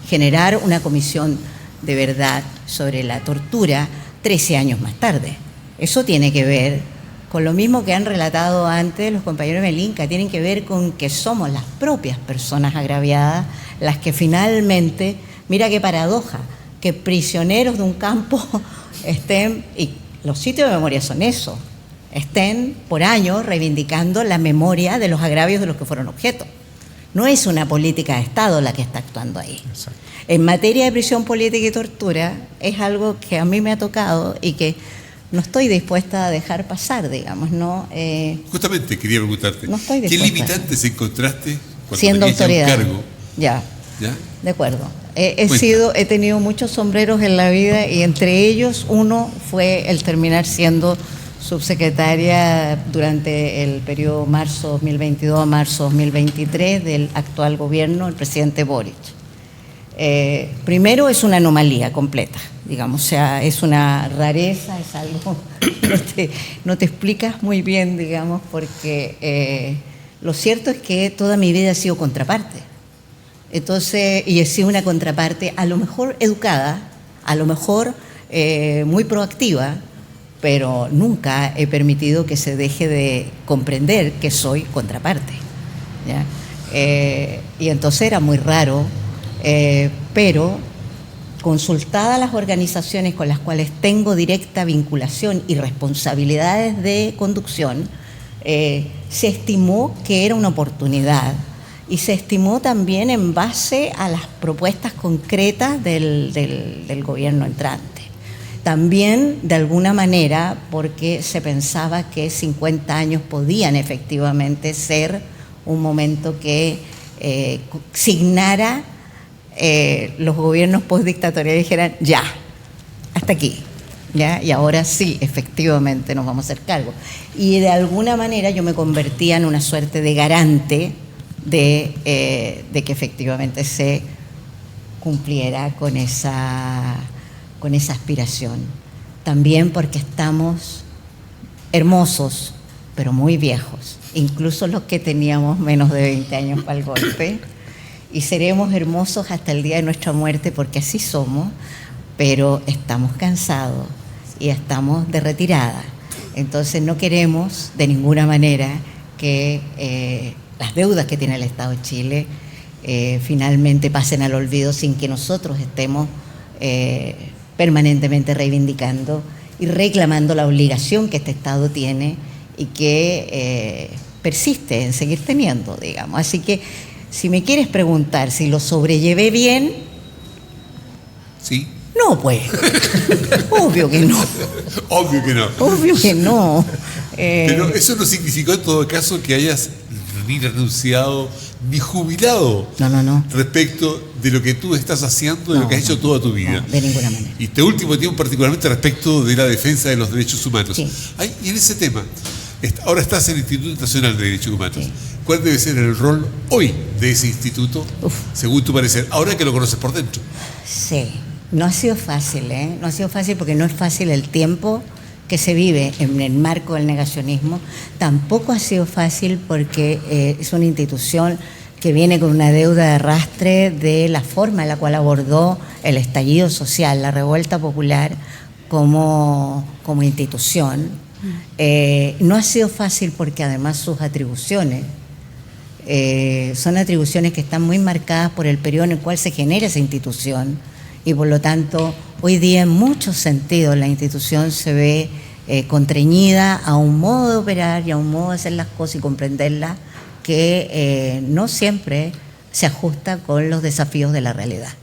generar una comisión de verdad sobre la tortura 13 años más tarde. Eso tiene que ver con lo mismo que han relatado antes los compañeros de Melinka, tienen que ver con que somos las propias personas agraviadas las que finalmente, mira qué paradoja, que prisioneros de un campo estén, y los sitios de memoria son eso, estén por años reivindicando la memoria de los agravios de los que fueron objeto. No es una política de Estado la que está actuando ahí. Exacto. En materia de prisión política y tortura es algo que a mí me ha tocado y que no estoy dispuesta a dejar pasar, digamos, ¿no? Justamente quería preguntarte, no estoy ¿qué limitantes encontraste cuando siendo autoridad? Un cargo? Ya, de acuerdo. He tenido muchos sombreros en la vida y entre ellos uno fue el terminar siendo subsecretaria durante el periodo marzo 2022 a marzo 2023 del actual gobierno, el presidente Boric. Primero es una anomalía completa, digamos, o sea, es una rareza, es algo no te explicas muy bien, digamos, porque lo cierto es que toda mi vida ha sido contraparte. Entonces, y he sido una contraparte a lo mejor educada, a lo mejor muy proactiva, pero nunca he permitido que se deje de comprender que soy contraparte, ¿ya? Y entonces era muy raro, pero consultadas las organizaciones con las cuales tengo directa vinculación y responsabilidades de conducción, se estimó que era una oportunidad y se estimó también en base a las propuestas concretas del gobierno entrante. también de alguna manera porque se pensaba que 50 años podían efectivamente ser un momento que signara los gobiernos postdictatoriales dijeran ya, hasta aquí. ¿Ya? Y ahora sí, efectivamente nos vamos a hacer cargo. Y de alguna manera yo me convertía en una suerte de garante de que efectivamente se cumpliera con esa aspiración. También porque estamos hermosos, pero muy viejos, incluso los que teníamos menos de 20 años para el golpe, y seremos hermosos hasta el día de nuestra muerte porque así somos, pero estamos cansados y estamos de retirada. Entonces no queremos de ninguna manera que las deudas que tiene el Estado de Chile finalmente pasen al olvido sin que nosotros estemos permanentemente reivindicando y reclamando la obligación que este Estado tiene y que persiste en seguir teniendo, digamos. Así que si me quieres preguntar si lo sobrellevé bien... Sí. No, pues. Obvio que no. Obvio que no. Obvio que no. Pero eso no significó en todo caso que hayas ni renunciado ni jubilado. No. Respecto de lo que tú estás haciendo, de lo que has hecho toda tu vida. No, de ninguna manera. Y este último tiempo particularmente respecto de la defensa de los derechos humanos. Sí. Y en ese tema, ahora estás en el Instituto Nacional de Derechos Humanos. Sí. ¿Cuál debe ser el rol hoy de ese instituto, según tu parecer, ahora que lo conoces por dentro? Sí. No ha sido fácil, ¿eh? No ha sido fácil porque no es fácil el tiempo que se vive en el marco del negacionismo. Tampoco ha sido fácil porque es una institución que viene con una deuda de arrastre de la forma en la cual abordó el estallido social, la revuelta popular como institución. No ha sido fácil porque además sus atribuciones son atribuciones que están muy marcadas por el periodo en el cual se genera esa institución. Y por lo tanto, hoy día en muchos sentidos la institución se ve contrañida a un modo de operar y a un modo de hacer las cosas y comprenderlas que no siempre se ajusta con los desafíos de la realidad.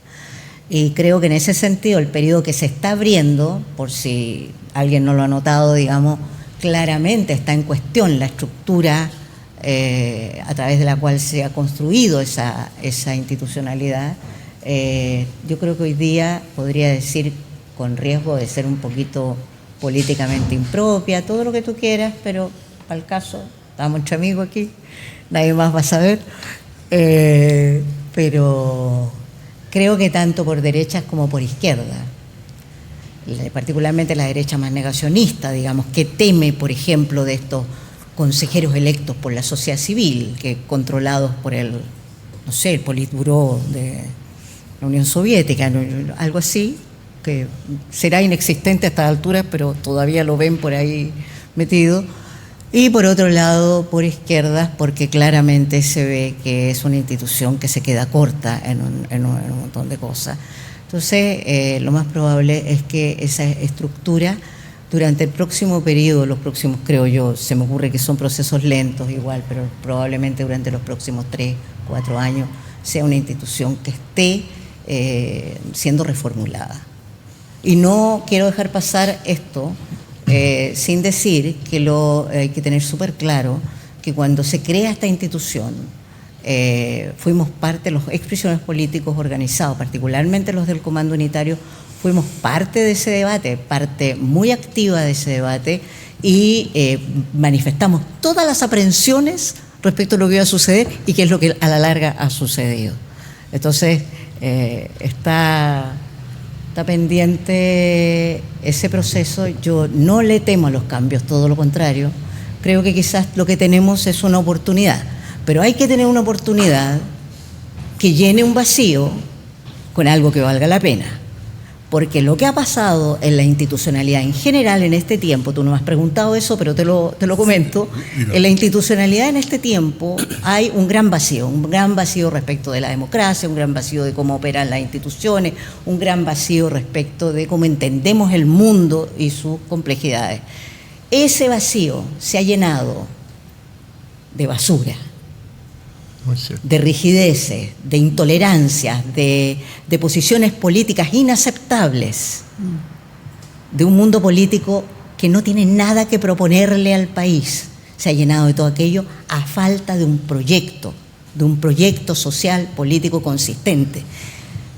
Y creo que en ese sentido el periodo que se está abriendo, por si alguien no lo ha notado, digamos, claramente está en cuestión la estructura a través de la cual se ha construido esa institucionalidad. Yo creo que hoy día podría decir, con riesgo de ser un poquito políticamente impropia, todo lo que tú quieras, pero para el caso, estamos entre amigos aquí, nadie más va a saber, pero creo que tanto por derechas como por izquierda, particularmente la derecha más negacionista, digamos, que teme, por ejemplo, de estos consejeros electos por la sociedad civil, que controlados por el Politburó de la Unión Soviética, algo así, que será inexistente a estas alturas, pero todavía lo ven por ahí metido. Y por otro lado, por izquierdas, porque claramente se ve que es una institución que se queda corta en un montón de cosas. Entonces, lo más probable es que esa estructura, durante el próximo periodo, los próximos, creo yo, se me ocurre que son procesos lentos igual, pero probablemente durante los próximos 3, 4 años, sea una institución que esté siendo reformulada. Y no quiero dejar pasar esto sin decir que hay que tener súper claro que cuando se crea esta institución fuimos parte, los exprisioneros políticos organizados, particularmente los del Comando Unitario, fuimos parte de ese debate, parte muy activa de ese debate y manifestamos todas las aprensiones respecto a lo que iba a suceder y qué es lo que a la larga ha sucedido. Entonces, está pendiente ese proceso. Yo no le temo a los cambios, todo lo contrario. Creo que quizás lo que tenemos es una oportunidad, pero hay que tener una oportunidad que llene un vacío con algo que valga la pena. Porque lo que ha pasado en la institucionalidad en general en este tiempo, tú no me has preguntado eso, pero te lo comento, en la institucionalidad en este tiempo hay un gran vacío respecto de la democracia, un gran vacío de cómo operan las instituciones, un gran vacío respecto de cómo entendemos el mundo y sus complejidades. Ese vacío se ha llenado de basura, de rigideces, de intolerancias, de posiciones políticas inaceptables. de un mundo político que no tiene nada que proponerle al país. Se ha llenado de todo aquello a falta de un proyecto social, político consistente.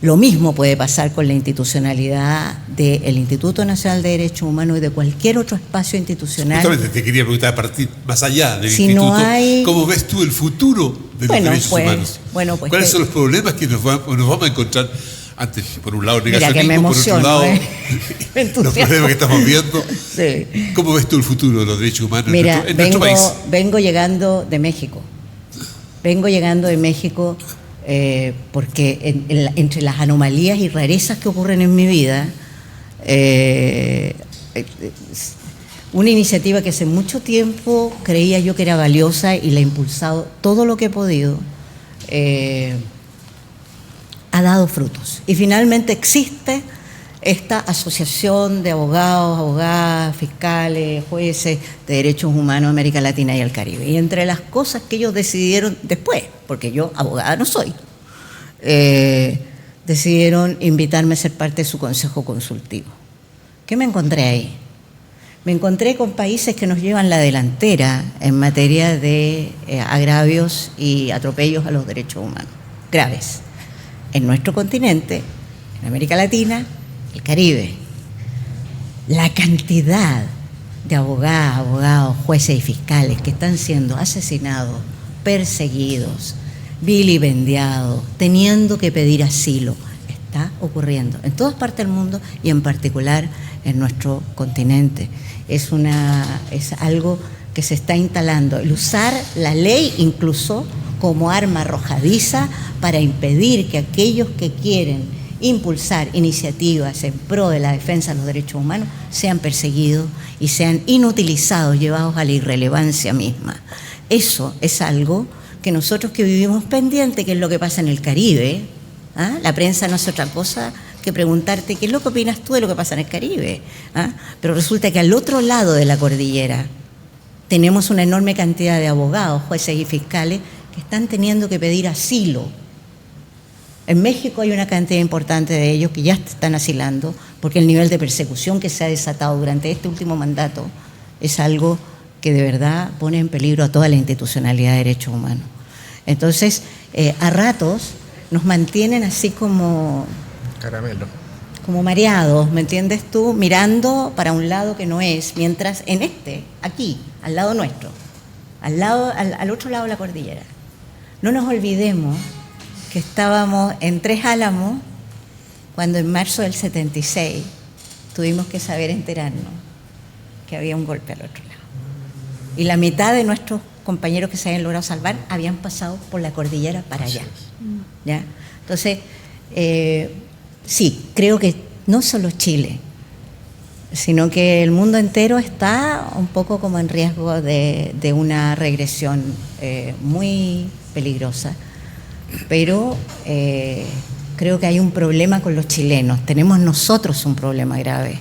Lo mismo puede pasar con la institucionalidad del Instituto Nacional de Derechos Humanos y de cualquier otro espacio institucional. Justamente te quería preguntar, a partir más allá del Si instituto, no hay... ¿cómo ves tú el futuro de los derechos humanos? Pues ¿Cuáles son los problemas que nos vamos a encontrar? Antes, por un lado, negacionismo, que me emociono, por otro lado, los problemas que estamos viendo. Sí. ¿Cómo ves tú el futuro de los derechos humanos en nuestro país? Vengo llegando de México. Porque entre las anomalías y rarezas que ocurren en mi vida, una iniciativa que hace mucho tiempo creía yo que era valiosa y la he impulsado todo lo que he podido, ha dado frutos. Y finalmente existe esta asociación de abogados, abogadas, fiscales, jueces de derechos humanos de América Latina y el Caribe. Y entre las cosas que ellos decidieron después, porque yo abogada no soy, decidieron invitarme a ser parte de su consejo consultivo. ¿Qué me encontré ahí? Me encontré con países que nos llevan la delantera en materia de agravios y atropellos a los derechos humanos, graves. En nuestro continente, en América Latina, el Caribe, la cantidad de abogadas, abogados, jueces y fiscales que están siendo asesinados, perseguidos, vilipendiados, teniendo que pedir asilo, está ocurriendo en todas partes del mundo y en particular en nuestro continente. Es algo que se está instalando, el usar la ley incluso como arma arrojadiza para impedir que aquellos que quieren impulsar iniciativas en pro de la defensa de los derechos humanos sean perseguidos y sean inutilizados, llevados a la irrelevancia misma. Eso es algo que nosotros que vivimos pendiente, que es lo que pasa en el Caribe, ¿ah? La prensa no hace otra cosa que preguntarte qué es lo que opinas tú de lo que pasa en el Caribe, ¿ah? Pero resulta que al otro lado de la cordillera tenemos una enorme cantidad de abogados, jueces y fiscales que están teniendo que pedir asilo. En México hay una cantidad importante de ellos que ya están asilando porque el nivel de persecución que se ha desatado durante este último mandato es algo que de verdad pone en peligro a toda la institucionalidad de derechos humanos. Entonces, a ratos nos mantienen así como... Caramelo. Como mareados, ¿me entiendes tú? Mirando para un lado que no es, mientras aquí, al lado nuestro, al otro lado de la cordillera. No nos olvidemos que estábamos en Tres Álamos cuando en marzo del 76 tuvimos que saber enterarnos que había un golpe al otro lado. Y la mitad de nuestros compañeros que se habían logrado salvar habían pasado por la cordillera para allá. ¿Ya? Entonces, sí, creo que no solo Chile, sino que el mundo entero está un poco como en riesgo de una regresión muy peligrosa. Pero creo que hay un problema con los chilenos. Tenemos nosotros un problema grave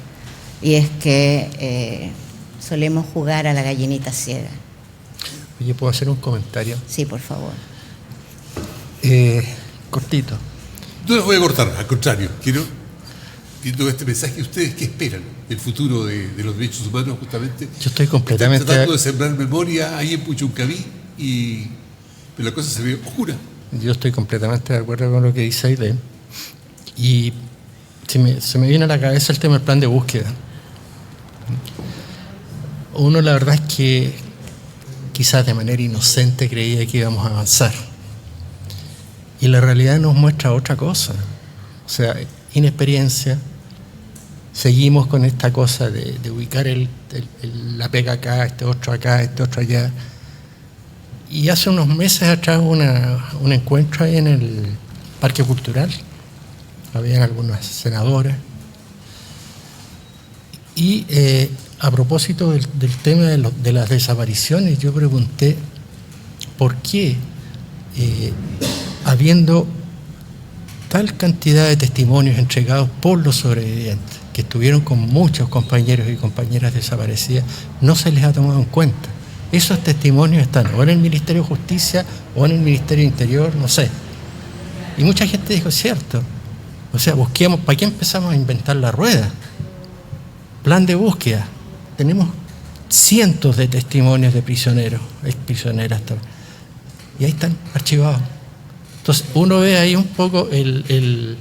y es que solemos jugar a la gallinita ciega. Oye, ¿puedo hacer un comentario? Sí, por favor. Cortito. No les voy a cortar, al contrario. Quiero este mensaje. ¿Ustedes qué esperan del futuro de los derechos humanos justamente? Yo estoy completamente... Están tratando de sembrar memoria ahí en Puchuncaví, pero la cosa se ve oscura. Yo estoy completamente de acuerdo con lo que dice Aide. Y se me viene a la cabeza el tema del plan de búsqueda. Uno, la verdad es que quizás de manera inocente creía que íbamos a avanzar. Y la realidad nos muestra otra cosa. O sea, inexperiencia. Seguimos con esta cosa de ubicar la pega acá, este otro allá. Y hace unos meses atrás un encuentro ahí en el Parque Cultural. Habían algunas senadoras. Y a propósito del tema de las desapariciones, yo pregunté por qué, habiendo tal cantidad de testimonios entregados por los sobrevivientes, que estuvieron con muchos compañeros y compañeras desaparecidas, no se les ha tomado en cuenta. Esos testimonios están o en el Ministerio de Justicia o en el Ministerio de Interior, no sé. Y mucha gente dijo, es cierto. O sea, busquemos, ¿para qué empezamos a inventar la rueda? plan de búsqueda. Tenemos cientos de testimonios de prisioneros, exprisioneras, y ahí están archivados. Entonces uno ve ahí un poco el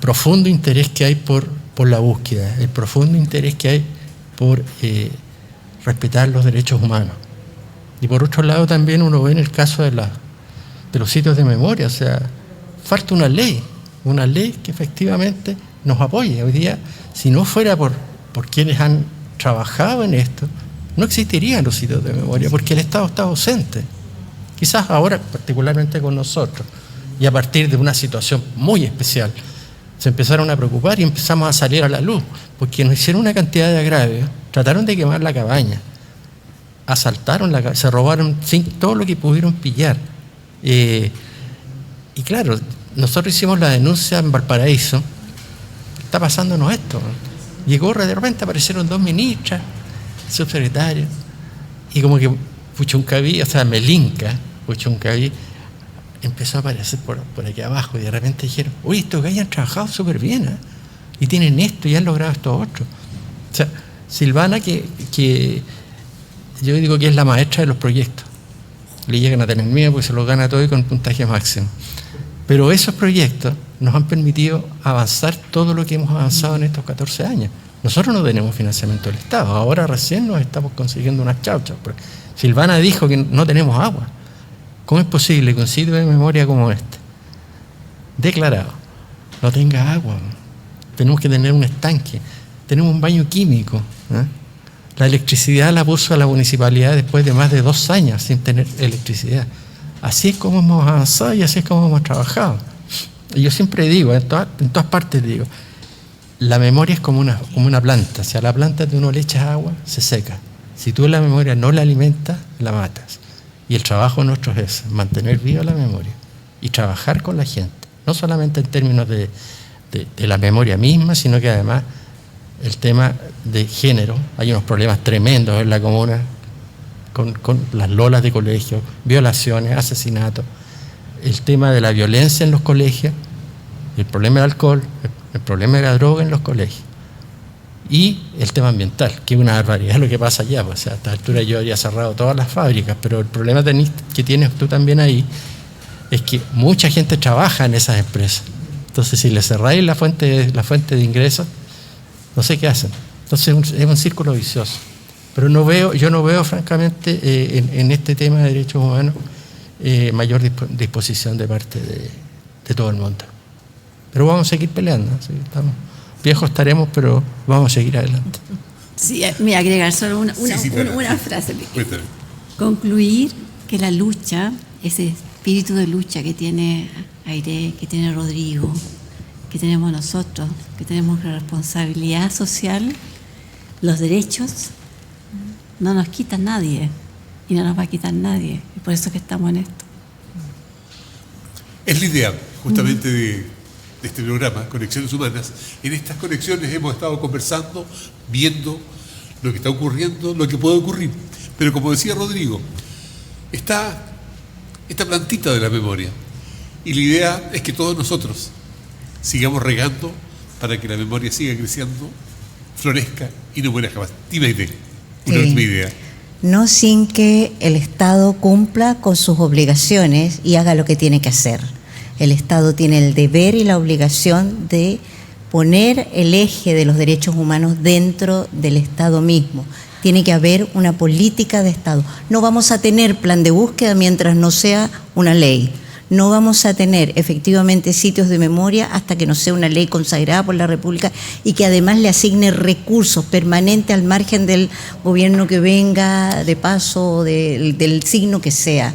profundo interés que hay por la búsqueda, el profundo interés que hay por respetar los derechos humanos. Y por otro lado también uno ve en el caso de los sitios de memoria, o sea, falta una ley que efectivamente nos apoye. Hoy día, si no fuera por quienes han trabajado en esto, no existirían los sitios de memoria, porque el Estado está ausente. Quizás ahora, particularmente con nosotros, y a partir de una situación muy especial, se empezaron a preocupar y empezamos a salir a la luz, porque nos hicieron una cantidad de agravios, trataron de quemar la cabaña, asaltaron se robaron todo lo que pudieron pillar. Y claro, nosotros hicimos la denuncia en Valparaíso. Está pasándonos esto. Llegó, de repente aparecieron 2 ministras, subsecretarios, y como que Puchuncaví, o sea, Melinca, Puchuncaví, empezó a aparecer por aquí abajo, y de repente dijeron, uy, estos gallos han trabajado súper bien, ¿eh? Y tienen esto, y han logrado esto otro. O sea, Silvana, que yo digo que es la maestra de los proyectos. Le llegan a tener miedo porque se los gana todo y con puntaje máximo. Pero esos proyectos nos han permitido avanzar todo lo que hemos avanzado en estos 14 años. Nosotros no tenemos financiamiento del Estado, ahora recién nos estamos consiguiendo unas chauchas. Silvana dijo que no tenemos agua. ¿Cómo es posible que un sitio de memoria como este, declarado, no tenga agua? Tenemos que tener un estanque, tenemos un baño químico, ¿eh? La electricidad la puso a la municipalidad después de más de 2 años sin tener electricidad. Así es como hemos avanzado y así es como hemos trabajado. Y yo siempre digo, en todas partes digo, la memoria es como una planta. Si a la planta tú no le echas agua, se seca. Si tú la memoria no la alimentas, la matas. Y el trabajo nuestro es mantener viva la memoria y trabajar con la gente. No solamente en términos de la memoria misma, sino que además el tema de género. Hay unos problemas tremendos en la comuna con las lolas de colegio, violaciones, asesinatos, el tema de la violencia en los colegios, el problema del alcohol, el problema de la droga en los colegios y el tema ambiental, que es una barbaridad lo que pasa allá. Pues, a esta altura yo había cerrado todas las fábricas, pero el problema que tienes tú también ahí es que mucha gente trabaja en esas empresas. Entonces, si le cerráis la fuente de ingresos, no sé qué hacen. Entonces es un círculo vicioso. Pero yo no veo francamente en este tema de derechos humanos mayor disposición de parte de todo el mundo. Pero vamos a seguir peleando, ¿sí? Viejos estaremos, pero vamos a seguir adelante. Sí, me agregar solo una frase. Concluir que la lucha, ese espíritu de lucha que tiene Airé, que tiene Rodrigo, que tenemos nosotros, que tenemos la responsabilidad social, los derechos, no nos quita nadie y no nos va a quitar nadie. Y por eso que estamos en esto. Es la idea justamente de este programa, Conexiones Humanas. En estas conexiones hemos estado conversando, viendo lo que está ocurriendo, lo que puede ocurrir. Pero como decía Rodrigo, está esta plantita de la memoria. Y la idea es que todos nosotros sigamos regando para que la memoria siga creciendo, florezca y no muera jamás. Dime una última idea. No sin que el Estado cumpla con sus obligaciones y haga lo que tiene que hacer. El Estado tiene el deber y la obligación de poner el eje de los derechos humanos dentro del Estado mismo. Tiene que haber una política de Estado. No vamos a tener plan de búsqueda mientras no sea una ley. No vamos a tener efectivamente sitios de memoria hasta que no sea una ley consagrada por la República y que además le asigne recursos permanentes al margen del gobierno que venga, de paso, del signo que sea.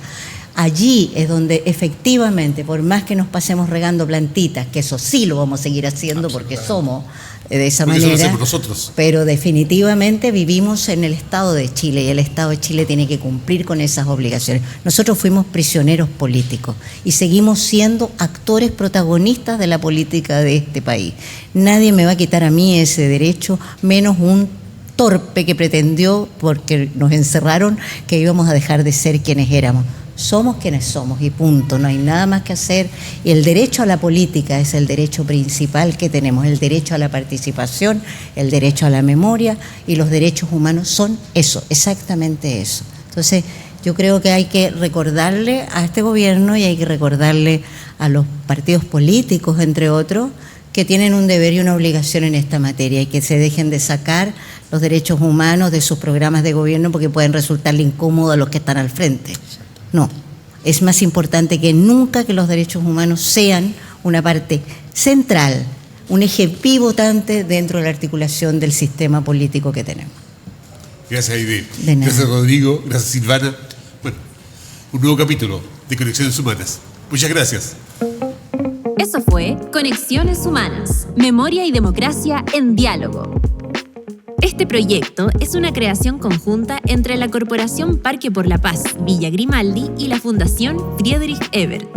Allí es donde efectivamente, por más que nos pasemos regando plantitas, que eso sí lo vamos a seguir haciendo porque somos de esa manera, eso lo hacemos nosotros. Pero definitivamente vivimos en el Estado de Chile y el Estado de Chile tiene que cumplir con esas obligaciones. Nosotros fuimos prisioneros políticos y seguimos siendo actores protagonistas de la política de este país. Nadie me va a quitar a mí ese derecho, menos un torpe que pretendió, porque nos encerraron, que íbamos a dejar de ser quienes éramos. somos quienes somos y punto, no hay nada más que hacer. Y el derecho a la política es el derecho principal que tenemos, el derecho a la participación, el derecho a la memoria, y los derechos humanos son eso, exactamente eso. Entonces, yo creo que hay que recordarle a este gobierno y hay que recordarle a los partidos políticos, entre otros, que tienen un deber y una obligación en esta materia y que se dejen de sacar los derechos humanos de sus programas de gobierno porque pueden resultarle incómodos a los que están al frente. No, es más importante que nunca que los derechos humanos sean una parte central, un eje pivotante dentro de la articulación del sistema político que tenemos. Gracias, Aide. De nada. Gracias, Rodrigo. Gracias, Silvana. Bueno, un nuevo capítulo de Conexiones Humanas. Muchas gracias. Eso fue Conexiones Humanas, Memoria y Democracia en Diálogo. Este proyecto es una creación conjunta entre la Corporación Parque por la Paz Villa Grimaldi y la Fundación Friedrich Ebert,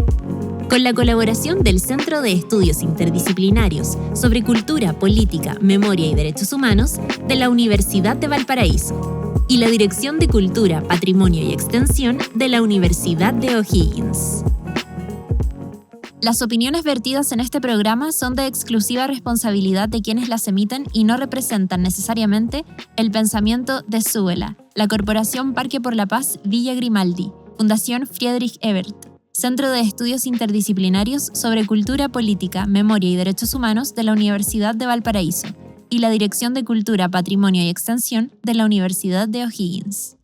con la colaboración del Centro de Estudios Interdisciplinarios sobre Cultura, Política, Memoria y Derechos Humanos de la Universidad de Valparaíso y la Dirección de Cultura, Patrimonio y Extensión de la Universidad de O'Higgins. Las opiniones vertidas en este programa son de exclusiva responsabilidad de quienes las emiten y no representan necesariamente el pensamiento de SUELA, la Corporación Parque por la Paz Villa Grimaldi, Fundación Friedrich Ebert, Centro de Estudios Interdisciplinarios sobre Cultura, Política, Memoria y Derechos Humanos de la Universidad de Valparaíso y la Dirección de Cultura, Patrimonio y Extensión de la Universidad de O'Higgins.